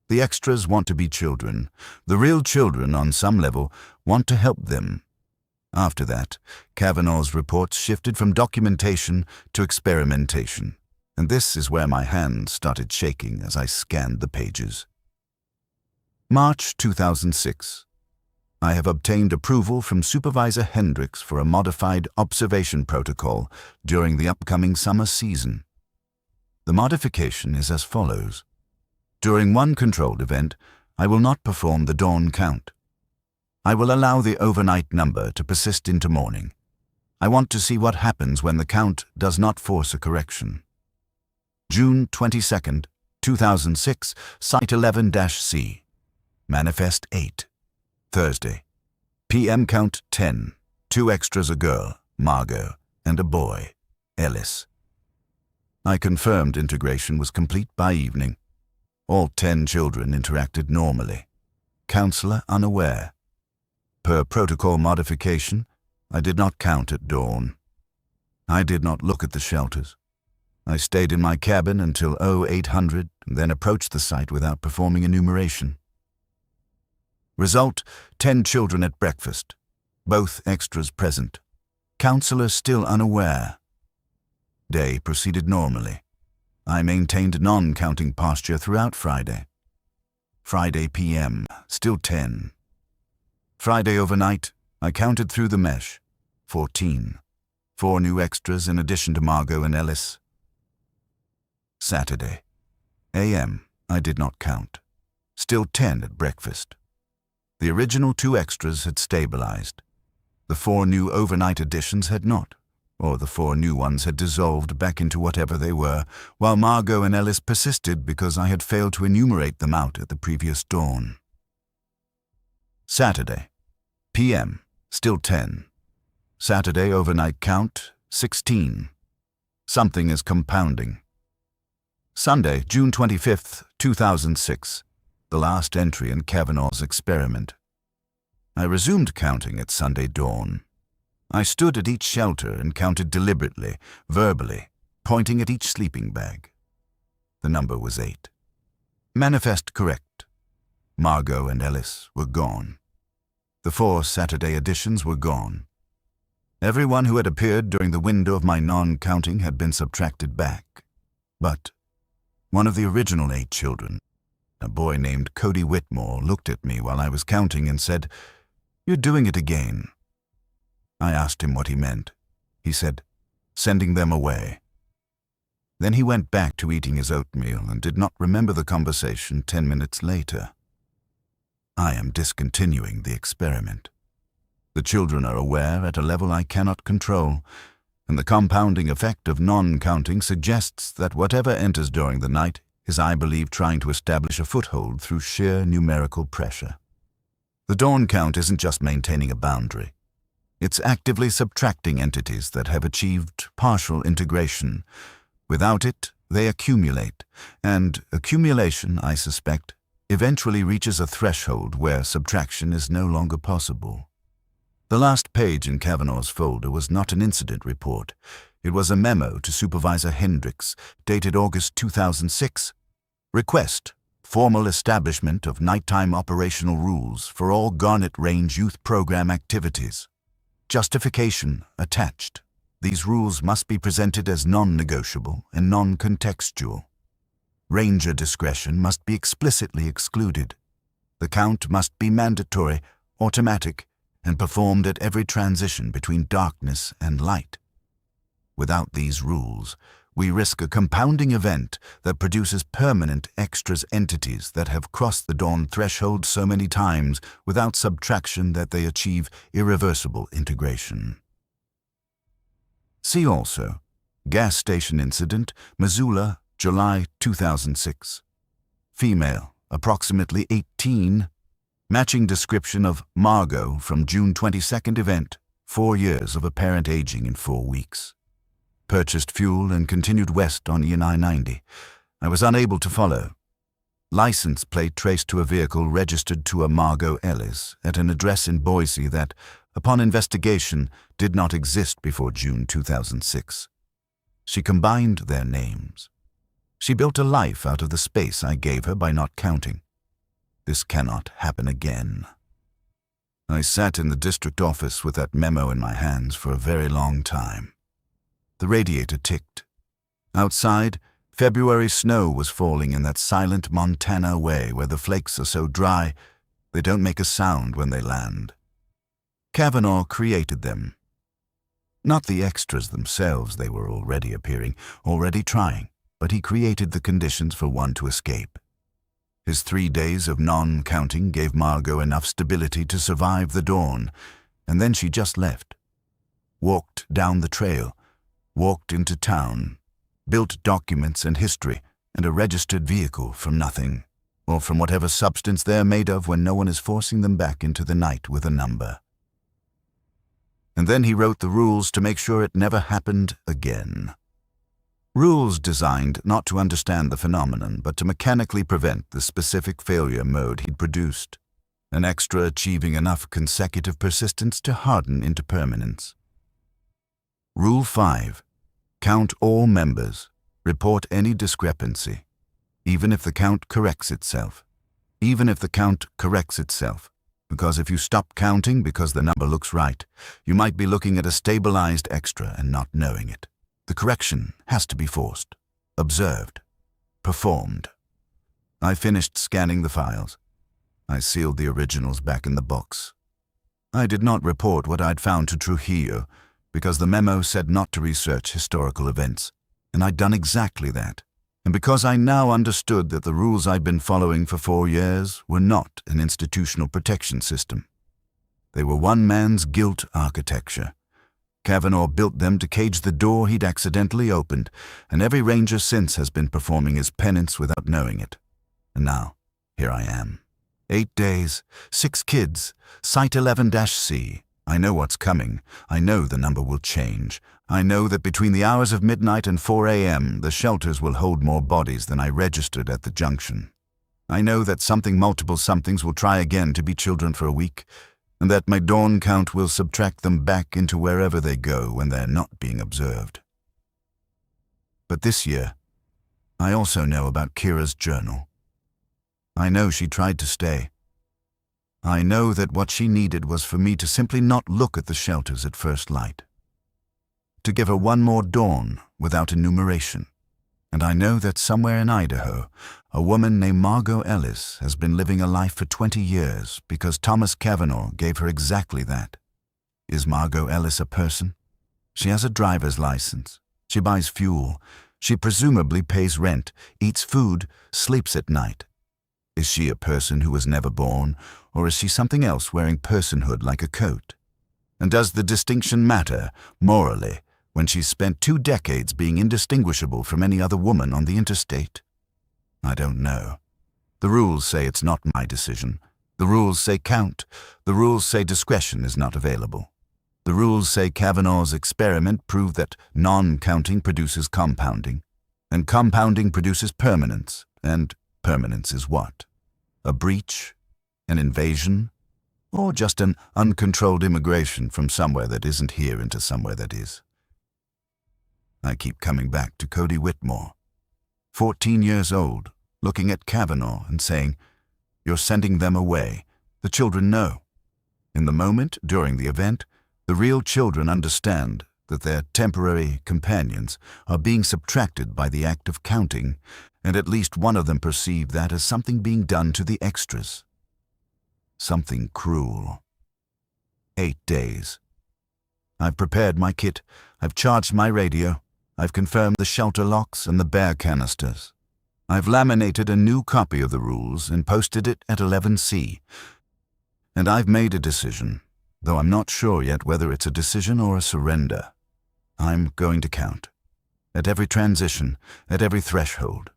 The extras want to be children. The real children, on some level, want to help them. After that, Kavanaugh's reports shifted from documentation to experimentation, and this is where my hands started shaking as I scanned the pages. March 2006. I have obtained approval from Supervisor Hendricks for a modified observation protocol during the upcoming summer season. The modification is as follows. During one controlled event, I will not perform the dawn count. I will allow the overnight number to persist into morning. I want to see what happens when the count does not force a correction. June 22nd, 2006, Site 11-C. Manifest 8. Thursday. PM count 10. 2 extras, a girl, Margot, and a boy, Ellis. I confirmed integration was complete by evening. All 10 children interacted normally. Counselor unaware. Per protocol modification, I did not count at dawn. I did not look at the shelters. I stayed in my cabin until 0800 and then approached the site without performing enumeration. Result: 10 children at breakfast. Both extras present. Counselor still unaware. Day proceeded normally. I maintained non-counting posture throughout Friday. Friday PM, still 10. Friday overnight, I counted through the mesh. 14. 4 new extras in addition to Margot and Ellis. Saturday. AM, I did not count. Still 10 at breakfast. The original 2 extras had stabilized. The 4 new overnight additions had not, or the 4 new ones had dissolved back into whatever they were, while Margot and Ellis persisted because I had failed to enumerate them out at the previous dawn. Saturday. PM, still 10. Saturday overnight count, 16. Something is compounding. Sunday, June 25th, 2006. The last entry in Kavanaugh's experiment. I resumed counting at Sunday dawn. I stood at each shelter and counted deliberately, verbally, pointing at each sleeping bag. The number was 8. Manifest correct. Margot and Ellis were gone. The 4 Saturday additions were gone. Everyone who had appeared during the window of my non-counting had been subtracted back. But one of the original 8 children, a boy named Cody Whitmore, looked at me while I was counting and said, "You're doing it again." I asked him what he meant. He said, "Sending them away." Then he went back to eating his oatmeal and did not remember the conversation 10 minutes later. I am discontinuing the experiment. The children are aware at a level I cannot control, and the compounding effect of non-counting suggests that whatever enters during the night is, I believe, trying to establish a foothold through sheer numerical pressure. The dawn count isn't just maintaining a boundary. It's actively subtracting entities that have achieved partial integration. Without it, they accumulate, and accumulation, I suspect, eventually reaches a threshold where subtraction is no longer possible. The last page in Kavanaugh's folder was not an incident report. It was a memo to Supervisor Hendricks, dated August 2006. Request: formal establishment of nighttime operational rules for all Garnet Range youth program activities. Justification attached. These rules must be presented as non-negotiable and non-contextual. Ranger discretion must be explicitly excluded. The count must be mandatory, automatic, and performed at every transition between darkness and light. Without these rules, we risk a compounding event that produces permanent extras entities that have crossed the dawn threshold so many times without subtraction that they achieve irreversible integration. See also, gas station incident, Missoula, July 2006. Female, approximately 18, matching description of Margot from June 22nd event, 4 years of apparent aging in 4 weeks. Purchased fuel and continued west on ENI 90. I was unable to follow. License plate traced to a vehicle registered to a Margot Ellis at an address in Boise that, upon investigation, did not exist before June 2006. She combined their names. She built a life out of the space I gave her by not counting. This cannot happen again. I sat in the district office with that memo in my hands for a very long time. The radiator ticked. Outside, February snow was falling in that silent Montana way where the flakes are so dry they don't make a sound when they land. Kavanaugh created them. Not the extras themselves, they were already appearing, already trying, but he created the conditions for one to escape. His 3 days of non-counting gave Margot enough stability to survive the dawn, and then she just left. Walked down the trail, walked into town, built documents and history and a registered vehicle from nothing, or from whatever substance they're made of when no one is forcing them back into the night with a number. And then he wrote the rules to make sure it never happened again. Rules designed not to understand the phenomenon, but to mechanically prevent the specific failure mode he'd produced, an extra achieving enough consecutive persistence to harden into permanence. Rule 5. Count all members. Report any discrepancy, even if the count corrects itself. Even if the count corrects itself. Because if you stop counting because the number looks right, you might be looking at a stabilized extra and not knowing it. The correction has to be forced, observed, performed. I finished scanning the files. I sealed the originals back in the box. I did not report what I'd found to Trujillo because the memo said not to research historical events, and I'd done exactly that. And because I now understood that the rules I'd been following for 4 years were not an institutional protection system. They were one man's guilt architecture. Kavanaugh built them to cage the door he'd accidentally opened, and every ranger since has been performing his penance without knowing it. And now, here I am. 8 days, 6 kids, Site 11-C. I know what's coming. I know the number will change. I know that between the hours of midnight and 4 a.m., the shelters will hold more bodies than I registered at the junction. I know that something multiple somethings will try again to be children for a week, and that my dawn count will subtract them back into wherever they go when they're not being observed. But this year, I also know about Kira's journal. I know she tried to stay. I know that what she needed was for me to simply not look at the shelters at first light. To give her one more dawn without enumeration. And I know that somewhere in Idaho, a woman named Margot Ellis has been living a life for 20 years because Thomas Kavanaugh gave her exactly that. Is Margot Ellis a person? She has a driver's license. She buys fuel. She presumably pays rent, eats food, sleeps at night. Is she a person who was never born, or is she something else wearing personhood like a coat? And does the distinction matter, morally, when she's spent 2 decades being indistinguishable from any other woman on the interstate? I don't know. The rules say it's not my decision. The rules say count. The rules say discretion is not available. The rules say Kavanaugh's experiment proved that non-counting produces compounding, and compounding produces permanence, and permanence is what? A breach? An invasion? Or just an uncontrolled immigration from somewhere that isn't here into somewhere that is? I keep coming back to Cody Whitmore, 14 years old, looking at Kavanaugh and saying, "You're sending them away. The children know." In the moment, during the event, the real children understand that their temporary companions are being subtracted by the act of counting, and at least one of them perceive that as something being done to the extras. Something cruel. 8 days. I've prepared my kit. I've charged my radio. I've confirmed the shelter locks and the bear canisters. I've laminated a new copy of the rules and posted it at 11C. And I've made a decision, though I'm not sure yet whether it's a decision or a surrender. I'm going to count. At every transition, at every threshold.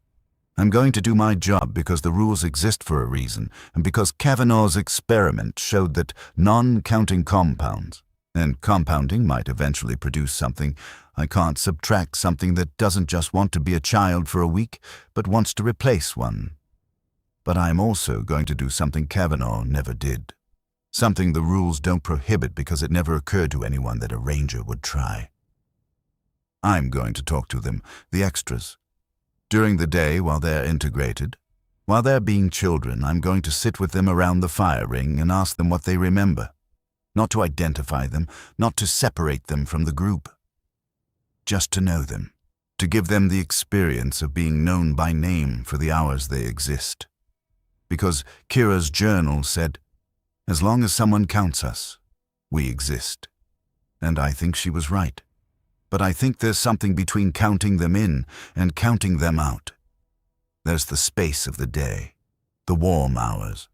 I'm going to do my job because the rules exist for a reason, and because Kavanaugh's experiment showed that non-counting compounds, and compounding might eventually produce something. I can't subtract something that doesn't just want to be a child for a week, but wants to replace one. But I'm also going to do something Kavanaugh never did. Something the rules don't prohibit because it never occurred to anyone that a ranger would try. I'm going to talk to them, the extras. During the day, while they're integrated, while they're being children, I'm going to sit with them around the fire ring and ask them what they remember. Not to identify them, not to separate them from the group. Just to know them, to give them the experience of being known by name for the hours they exist. Because Kira's journal said, "As long as someone counts us, we exist." And I think she was right. But I think there's something between counting them in and counting them out. There's the space of the day, the warm hours,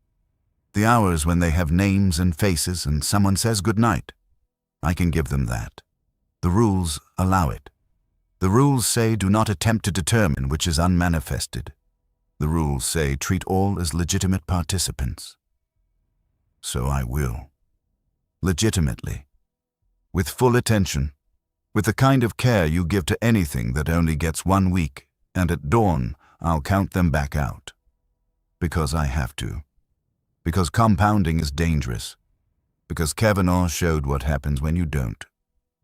the hours when they have names and faces and someone says goodnight. I can give them that. The rules allow it. The rules say do not attempt to determine which is unmanifested. The rules say treat all as legitimate participants. So I will. Legitimately. With full attention. With the kind of care you give to anything that only gets 1 week, and at dawn I'll count them back out. Because I have to. Because compounding is dangerous. Because Kavanaugh showed what happens when you don't.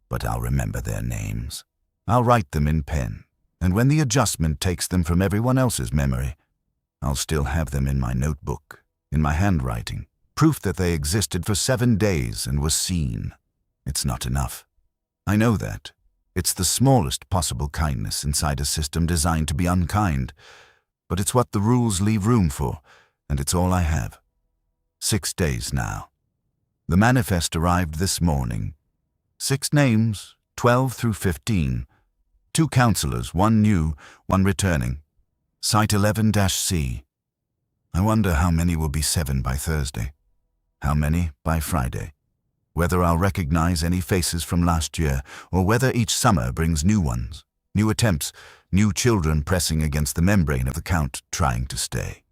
But I'll remember their names. I'll write them in pen, and when the adjustment takes them from everyone else's memory, I'll still have them in my notebook, in my handwriting, proof that they existed for 7 days and were seen. It's not enough. I know that. It's the smallest possible kindness inside a system designed to be unkind, but it's what the rules leave room for, and it's all I have. 6 days now. The manifest arrived this morning. 6 names, 12 through 15. 2 counselors, 1 new, 1 returning. Site 11-C. I wonder how many will be 7 by Thursday. How many by Friday. Whether I'll recognize any faces from last year, or whether each summer brings new ones, new attempts, new children pressing against the membrane of the count, trying to stay.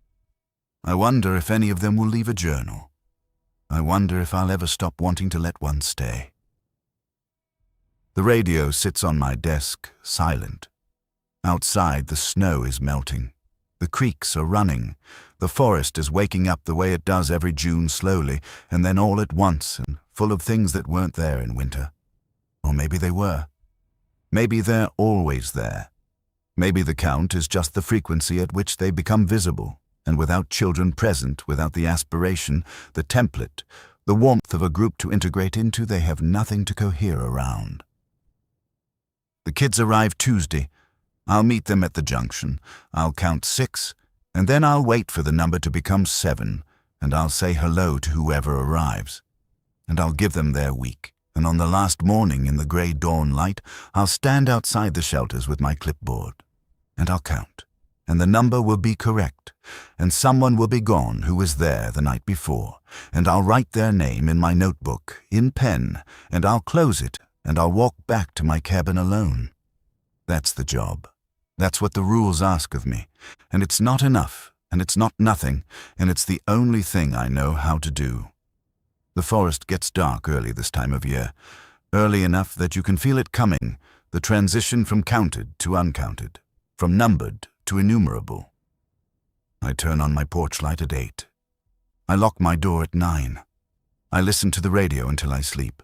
I wonder if any of them will leave a journal. I wonder if I'll ever stop wanting to let one stay. The radio sits on my desk, silent. Outside, the snow is melting. The creeks are running. The forest is waking up the way it does every June, slowly, and then all at once, and full of things that weren't there in winter. Or maybe they were. Maybe they're always there. Maybe the count is just the frequency at which they become visible, and without children present, without the aspiration, the template, the warmth of a group to integrate into, they have nothing to cohere around. The kids arrive Tuesday. I'll meet them at the junction. I'll count 6, and then I'll wait for the number to become 7, and I'll say hello to whoever arrives. And I'll give them their week, and on the last morning in the grey dawn light, I'll stand outside the shelters with my clipboard. And I'll count, and the number will be correct, and someone will be gone who was there the night before, and I'll write their name in my notebook, in pen, and I'll close it, and I'll walk back to my cabin alone. That's the job. That's what the rules ask of me, and it's not enough, and it's not nothing, and it's the only thing I know how to do. The forest gets dark early this time of year, early enough that you can feel it coming, the transition from counted to uncounted, from numbered to innumerable. I turn on my porch light at 8. I lock my door at 9. I listen to the radio until I sleep.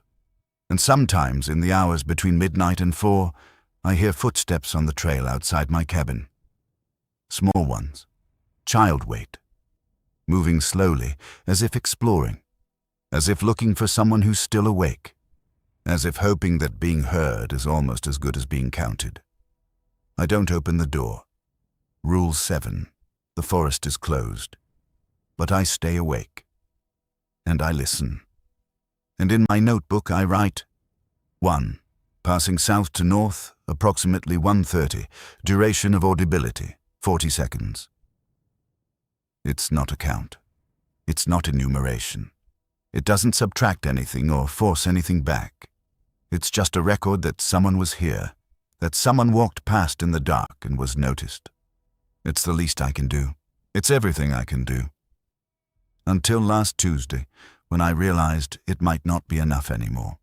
And sometimes, in the hours between midnight and 4, I hear footsteps on the trail outside my cabin. Small ones, child weight, moving slowly, as if exploring, as if looking for someone who's still awake, as if hoping that being heard is almost as good as being counted. I don't open the door. Rule 7, the forest is closed. But I stay awake. And I listen. And in my notebook I write, 1. Passing south to north, approximately 1:30. Duration of audibility, 40 seconds. It's not a count. It's not enumeration. It doesn't subtract anything or force anything back. It's just a record that someone was here, that someone walked past in the dark and was noticed. It's the least I can do. It's everything I can do. Until last Tuesday, when I realized it might not be enough anymore.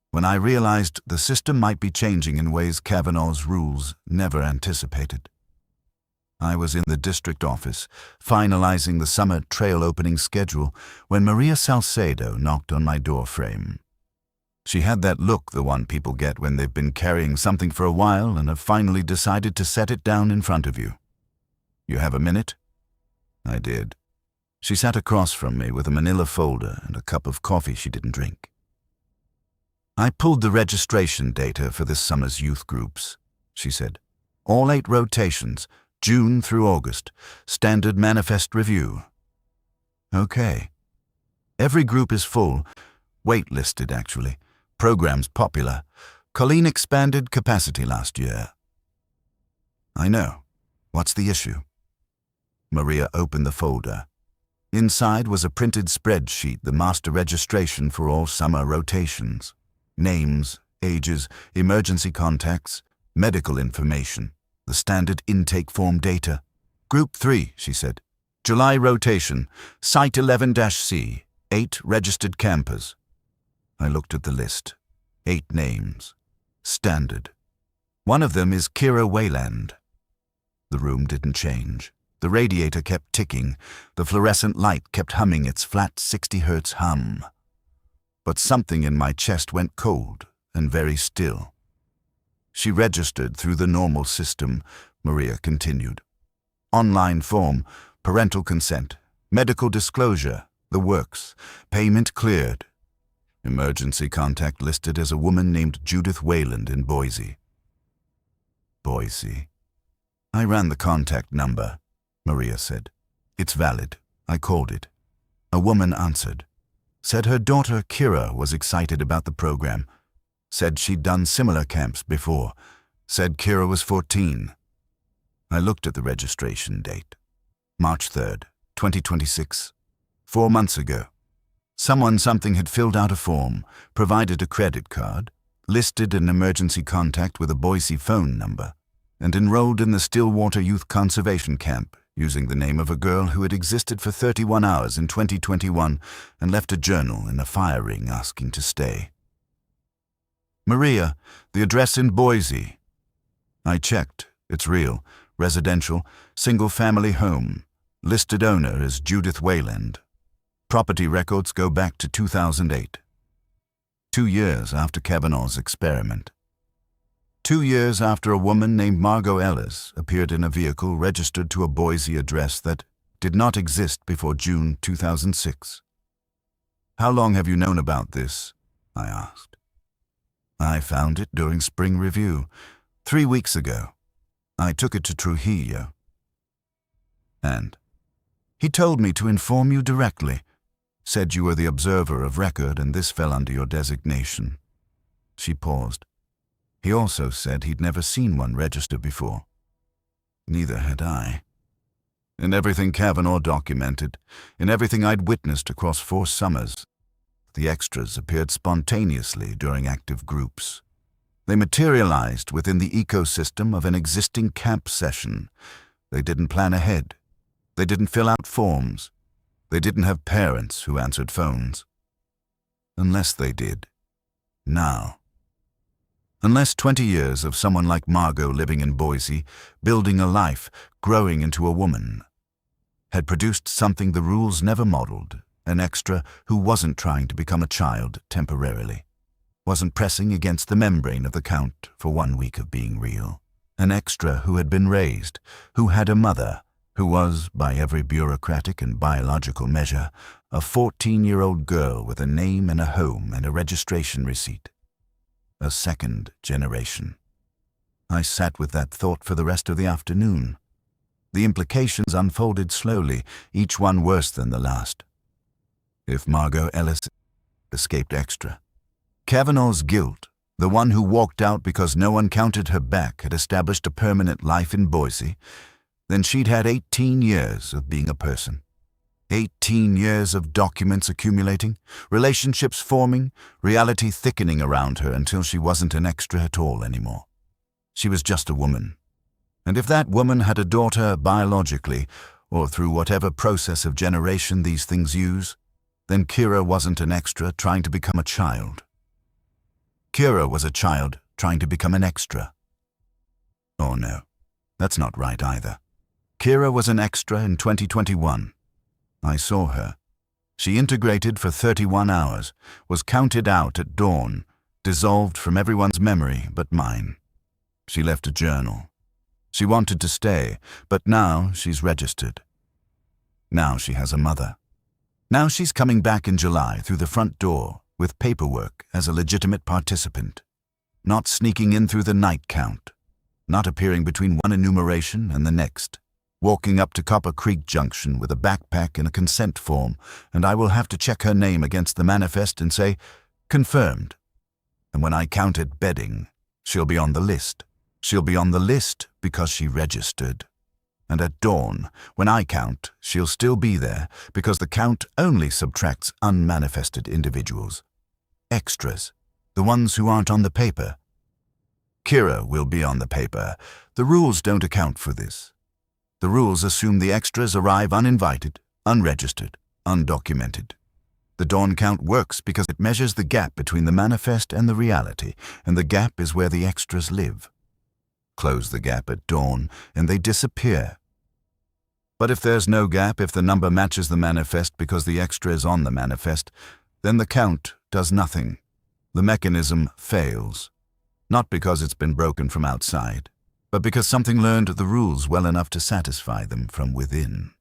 When I realized the system might be changing in ways Kavanaugh's rules never anticipated. I was in the district office, finalizing the summer trail opening schedule, when Maria Salcedo knocked on my door frame. She had that look, the one people get when they've been carrying something for a while and have finally decided to set it down in front of you. You have a minute? I did. She sat across from me with a manila folder and a cup of coffee she didn't drink. I pulled the registration data for this summer's youth groups, she said. All 8 rotations, June through August, standard manifest review. Okay. Every group is full, waitlisted actually, programs popular. Colleen expanded capacity last year. I know. What's the issue? Maria opened the folder. Inside was a printed spreadsheet, the master registration for all summer rotations. Names, ages, emergency contacts, medical information, the standard intake form data. Group 3, she said. July rotation, Site 11-C, 8 registered campers. I looked at the list. 8 names. Standard. One of them is Kira Wayland. The room didn't change. The radiator kept ticking. The fluorescent light kept humming its flat 60 Hz hum. But something in my chest went cold and very still. She registered through the normal system, Maria continued. Online form, parental consent, medical disclosure, the works, payment cleared. Emergency contact listed as a woman named Judith Wayland in Boise. Boise. I ran the contact number, Maria said. It's valid. I called it. A woman answered. Said her daughter Kira was excited about the program. Said she'd done similar camps before. Said Kira was 14. I looked at the registration date. March 3rd, 2026. 4 months ago. Something had filled out a form, provided a credit card, listed an emergency contact with a Boise phone number, and enrolled in the Stillwater Youth Conservation Camp using the name of a girl who had existed for 31 hours in 2021 and left a journal in a fire ring asking to stay. Maria, the address in Boise. I checked. It's real. Residential, single-family home. Listed owner as Judith Wayland. Property records go back to 2008. 2 years after Kavanaugh's experiment. 2 years after a woman named Margot Ellis appeared in a vehicle registered to a Boise address that did not exist before June 2006. How long have you known about this? I asked. I found it during spring review, 3 weeks ago. I took it to Trujillo. And he told me to inform you directly. Said you were the observer of record and this fell under your designation. She paused. He also said he'd never seen one register before. Neither had I. In everything Kavanaugh documented, in everything I'd witnessed across 4 summers, the extras appeared spontaneously during active groups. They materialized within the ecosystem of an existing camp session. They didn't plan ahead. They didn't fill out forms. They didn't have parents who answered phones. Unless they did. Now. Unless 20 years of someone like Margot living in Boise, building a life, growing into a woman, had produced something the rules never modeled, an extra who wasn't trying to become a child temporarily, wasn't pressing against the membrane of the count for 1 week of being real, an extra who had been raised, who had a mother, who was, by every bureaucratic and biological measure, a 14-year-old girl with a name and a home and a registration receipt. A second generation. I sat with that thought for the rest of the afternoon. The implications unfolded slowly, each one worse than the last. If Margot Ellis escaped extra, Kavanaugh's guilt, the one who walked out because no one counted her back, had established a permanent life in Boise, then she'd had 18 years of being a person. 18 years of documents accumulating, relationships forming, reality thickening around her until she wasn't an extra at all anymore. She was just a woman. And if that woman had a daughter biologically, or through whatever process of generation these things use, then Kira wasn't an extra trying to become a child. Kira was a child trying to become an extra. Oh no, that's not right either. Kira was an extra in 2021. I saw her. She integrated for 31 hours, was counted out at dawn, dissolved from everyone's memory but mine. She left a journal. She wanted to stay, but now she's registered. Now she has a mother. Now she's coming back in July through the front door with paperwork as a legitimate participant, not sneaking in through the night count, not appearing between one enumeration and the next, walking up to Copper Creek Junction with a backpack and a consent form, and I will have to check her name against the manifest and say, confirmed. And when I count at bedding, she'll be on the list. She'll be on the list because she registered. And at dawn, when I count, she'll still be there because the count only subtracts unmanifested individuals. Extras, the ones who aren't on the paper. Kira will be on the paper. The rules don't account for this. The rules assume the extras arrive uninvited, unregistered, undocumented. The dawn count works because it measures the gap between the manifest and the reality, and the gap is where the extras live. Close the gap at dawn, and they disappear. But if there's no gap, if the number matches the manifest because the extra is on the manifest, then the count does nothing. The mechanism fails. Not because it's been broken from outside, but because something learned the rules well enough to satisfy them from within.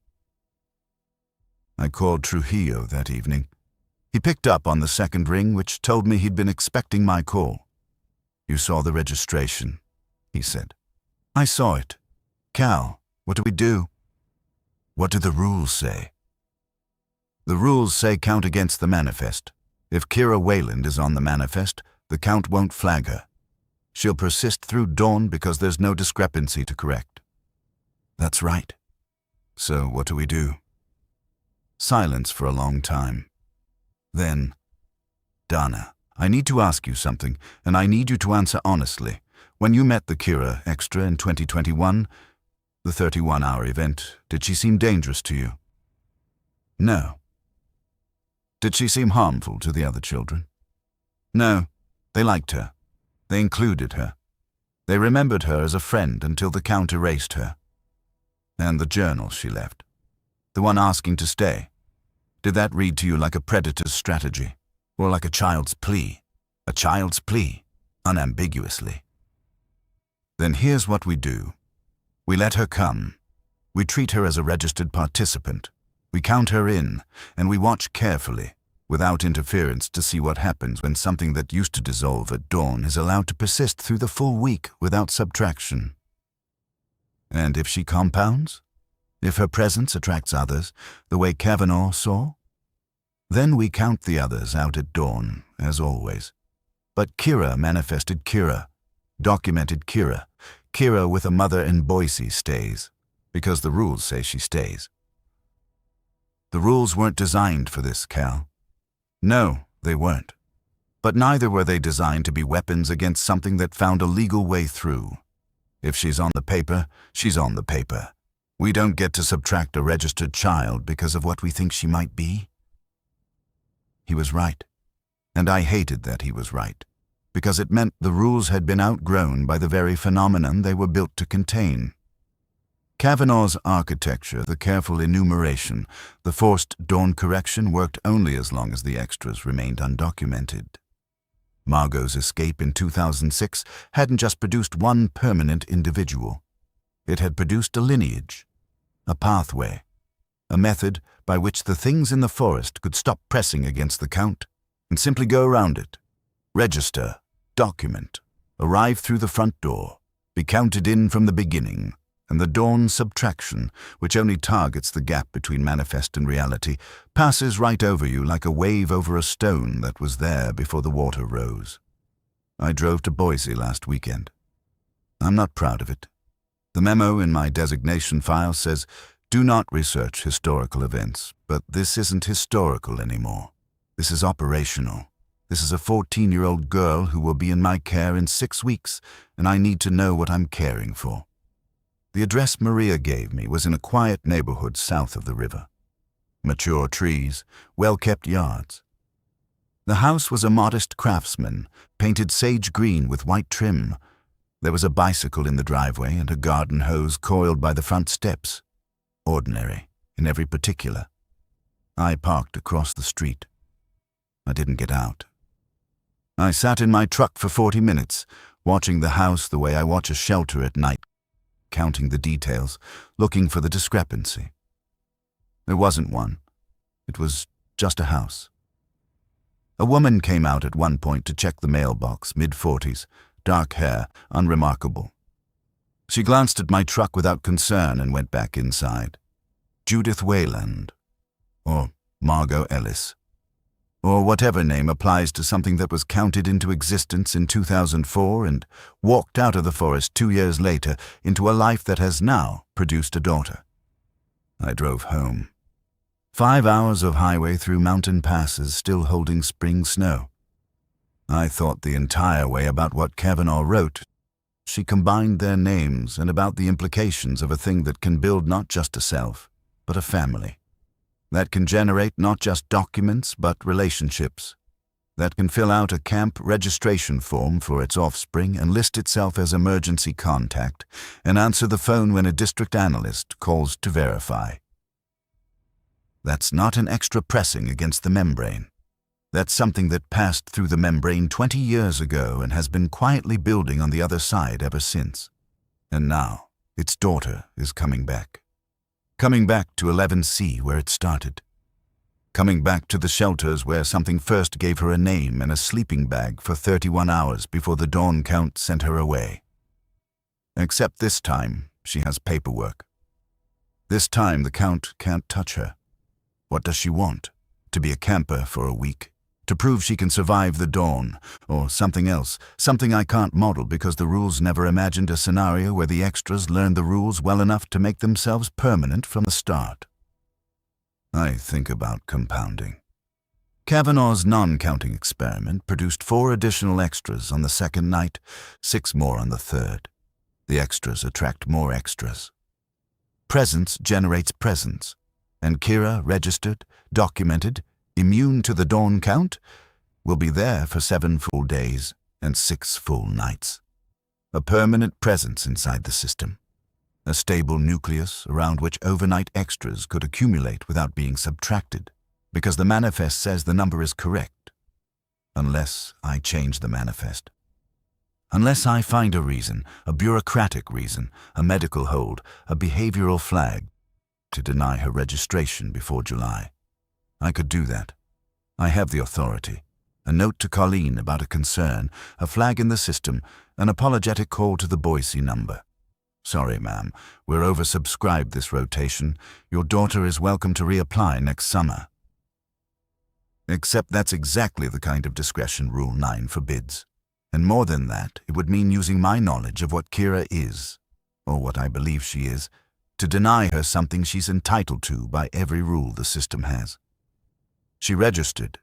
I called Trujillo that evening. He picked up on the second ring, which told me he'd been expecting my call. "You saw the registration," he said. "I saw it. Cal, what do we do?" "What do the rules say?" "The rules say count against the manifest. If Kira Wayland is on the manifest, the count won't flag her. She'll persist through dawn because there's no discrepancy to correct." "That's right. So what do we do?" Silence for a long time. Then, "Dana, I need to ask you something, and I need you to answer honestly. When you met the Kira extra in 2021, the 31-hour event, did she seem dangerous to you?" "No." "Did she seem harmful to the other children?" "No. They liked her. They included her. They remembered her as a friend until the count erased her." "And the journal she left? The one asking to stay? Did that read to you like a predator's strategy, or like a child's plea? A child's plea, unambiguously." "Then here's what we do. We let her come. We treat her as a registered participant. We count her in, and we watch carefully, without interference, to see what happens when something that used to dissolve at dawn is allowed to persist through the full week without subtraction. And if she compounds? If her presence attracts others, the way Kavanaugh saw? Then we count the others out at dawn, as always. But Kira manifested Kira, documented Kira. Kira with a mother in Boise stays, because the rules say she stays." "The rules weren't designed for this, Cal." "No, they weren't. But neither were they designed to be weapons against something that found a legal way through. If she's on the paper, she's on the paper. We don't get to subtract a registered child because of what we think she might be." He was right, and I hated that he was right, because it meant the rules had been outgrown by the very phenomenon they were built to contain. Kavanaugh's architecture, the careful enumeration, the forced dawn correction worked only as long as the extras remained undocumented. Margot's escape in 2006 hadn't just produced one permanent individual. It had produced a lineage, a pathway, a method by which the things in the forest could stop pressing against the count and simply go around it, register, document, arrive through the front door, be counted in from the beginning, and the dawn subtraction, which only targets the gap between manifest and reality, passes right over you like a wave over a stone that was there before the water rose. I drove to Boise last weekend. I'm not proud of it. The memo in my designation file says, "Do not research historical events," but this isn't historical anymore. This is operational. This is a 14-year-old girl who will be in my care in 6 weeks, and I need to know what I'm caring for. The address Maria gave me was in a quiet neighborhood south of the river. Mature trees, well-kept yards. The house was a modest craftsman, painted sage green with white trim. There was a bicycle in the driveway and a garden hose coiled by the front steps. Ordinary, in every particular. I parked across the street. I didn't get out. I sat in my truck for 40 minutes, watching the house the way I watch a shelter at night, counting the details, looking for the discrepancy. There wasn't one. It was just a house. A woman came out at one point to check the mailbox, mid-40s, dark hair, unremarkable. She glanced at my truck without concern and went back inside. Judith Wayland, or Margot Ellis, or whatever name applies to something that was counted into existence in 2004 and walked out of the forest 2 years later into a life that has now produced a daughter. I drove home. 5 hours of highway through mountain passes still holding spring snow. I thought the entire way about what Kavanaugh wrote. She combined their names and about the implications of a thing that can build not just a self, but a family. That can generate not just documents, but relationships. That can fill out a camp registration form for its offspring and list itself as emergency contact and answer the phone when a district analyst calls to verify. That's not an extra pressing against the membrane. That's something that passed through the membrane 20 years ago and has been quietly building on the other side ever since. And now, its daughter is coming back. Coming back to 11C where it started. Coming back to the shelters where something first gave her a name and a sleeping bag for 31 hours before the dawn count sent her away. Except this time, she has paperwork. This time the count can't touch her. What does she want? To be a camper for a week? To prove she can survive the dawn? Or something else? Something I can't model because the rules never imagined a scenario where the extras learned the rules well enough to make themselves permanent from the start. I think about compounding. Kavanaugh's non-counting experiment produced 4 additional extras on the second night, 6 more on the third. The extras attract more extras. Presence generates presence, and Kira, registered, documented, immune to the dawn count, will be there for 7 full days and 6 full nights. A permanent presence inside the system. A stable nucleus around which overnight extras could accumulate without being subtracted, because the manifest says the number is correct. Unless I change the manifest. Unless I find a reason, a bureaucratic reason, a medical hold, a behavioral flag, to deny her registration before July. I could do that. I have the authority. A note to Colleen about a concern, a flag in the system, an apologetic call to the Boise number. Sorry, ma'am, we're oversubscribed this rotation. Your daughter is welcome to reapply next summer. Except that's exactly the kind of discretion Rule 9 forbids. And more than that, it would mean using my knowledge of what Kira is, or what I believe she is, to deny her something she's entitled to by every rule the system has. She registered.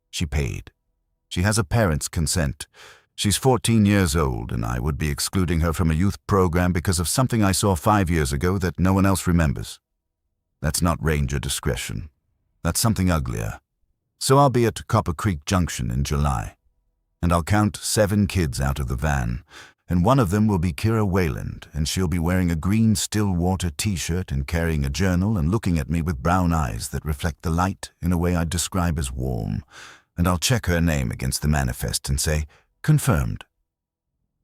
She paid. She has a parent's consent. She's 14 years old, and I would be excluding her from a youth program because of something I saw 5 years ago that no one else remembers. That's not ranger discretion. That's something uglier. So I'll be at Copper Creek Junction in July, and I'll count 7 kids out of the van, and one of them will be Kira Wayland, and she'll be wearing a green Stillwater t-shirt and carrying a journal and looking at me with brown eyes that reflect the light in a way I'd describe as warm, and I'll check her name against the manifest and say, confirmed.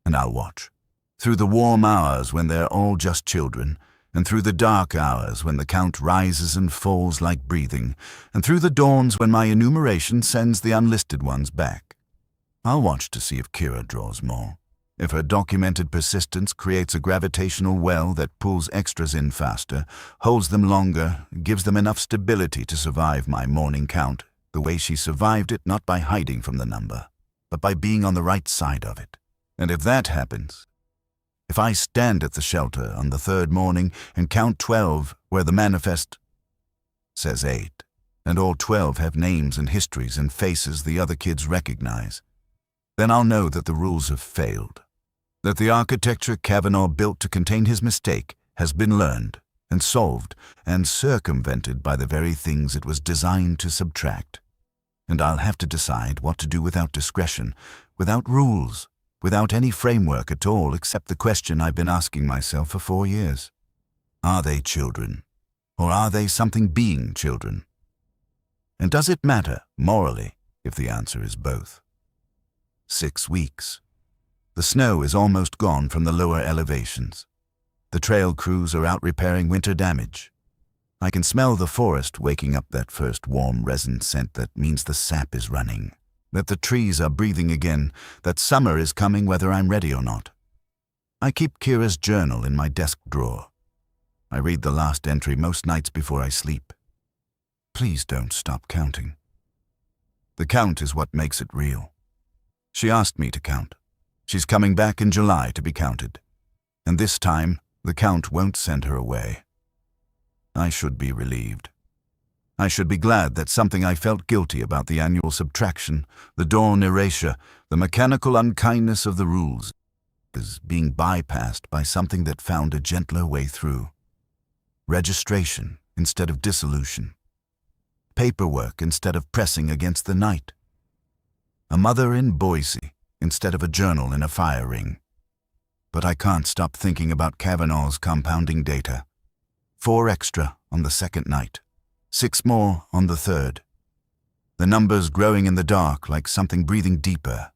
And I'll watch. Through the warm hours when they're all just children, and through the dark hours when the count rises and falls like breathing, and through the dawns when my enumeration sends the unlisted ones back. I'll watch to see if Kira draws more. If her documented persistence creates a gravitational well that pulls extras in faster, holds them longer, gives them enough stability to survive my morning count, the way she survived it not by hiding from the number, but by being on the right side of it. And if that happens, if I stand at the shelter on the 3rd morning and count 12 where the manifest says 8, and all 12 have names and histories and faces the other kids recognize, then I'll know that the rules have failed, that the architecture Kavanaugh built to contain his mistake has been learned and solved and circumvented by the very things it was designed to subtract. And I'll have to decide what to do without discretion, without rules, without any framework at all except the question I've been asking myself for 4 years. Are they children? Or are they something being children? And does it matter, morally, if the answer is both? 6 weeks. The snow is almost gone from the lower elevations. The trail crews are out repairing winter damage. I can smell the forest waking up that first warm resin scent that means the sap is running, that the trees are breathing again, that summer is coming whether I'm ready or not. I keep Kira's journal in my desk drawer. I read the last entry most nights before I sleep. Please don't stop counting. The count is what makes it real. She asked me to count. She's coming back in July to be counted. And this time, the count won't send her away. I should be relieved. I should be glad that something I felt guilty about the annual subtraction, the dawn erasure, the mechanical unkindness of the rules, is being bypassed by something that found a gentler way through. Registration instead of dissolution. Paperwork instead of pressing against the night. A mother in Boise instead of a journal in a fire ring. But I can't stop thinking about Kavanaugh's compounding data. 4 extra on the second night. 6 more on the third. the numbers growing in the dark like something breathing deeper.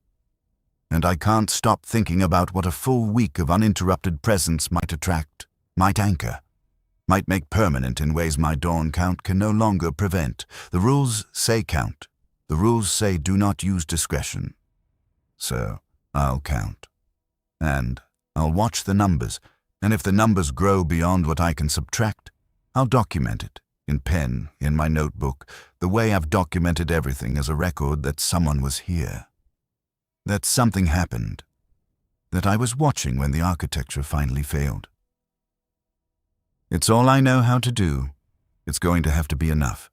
And I can't stop thinking about what a full week of uninterrupted presence might attract, might anchor, might make permanent in ways my dawn count can no longer prevent. The rules say count. The rules say do not use discretion. So I'll count. And I'll watch the numbers, and if the numbers grow beyond what I can subtract, I'll document it, in pen, in my notebook, the way I've documented everything as a record that someone was here. That something happened. That I was watching when the architecture finally failed. It's all I know how to do. It's going to have to be enough.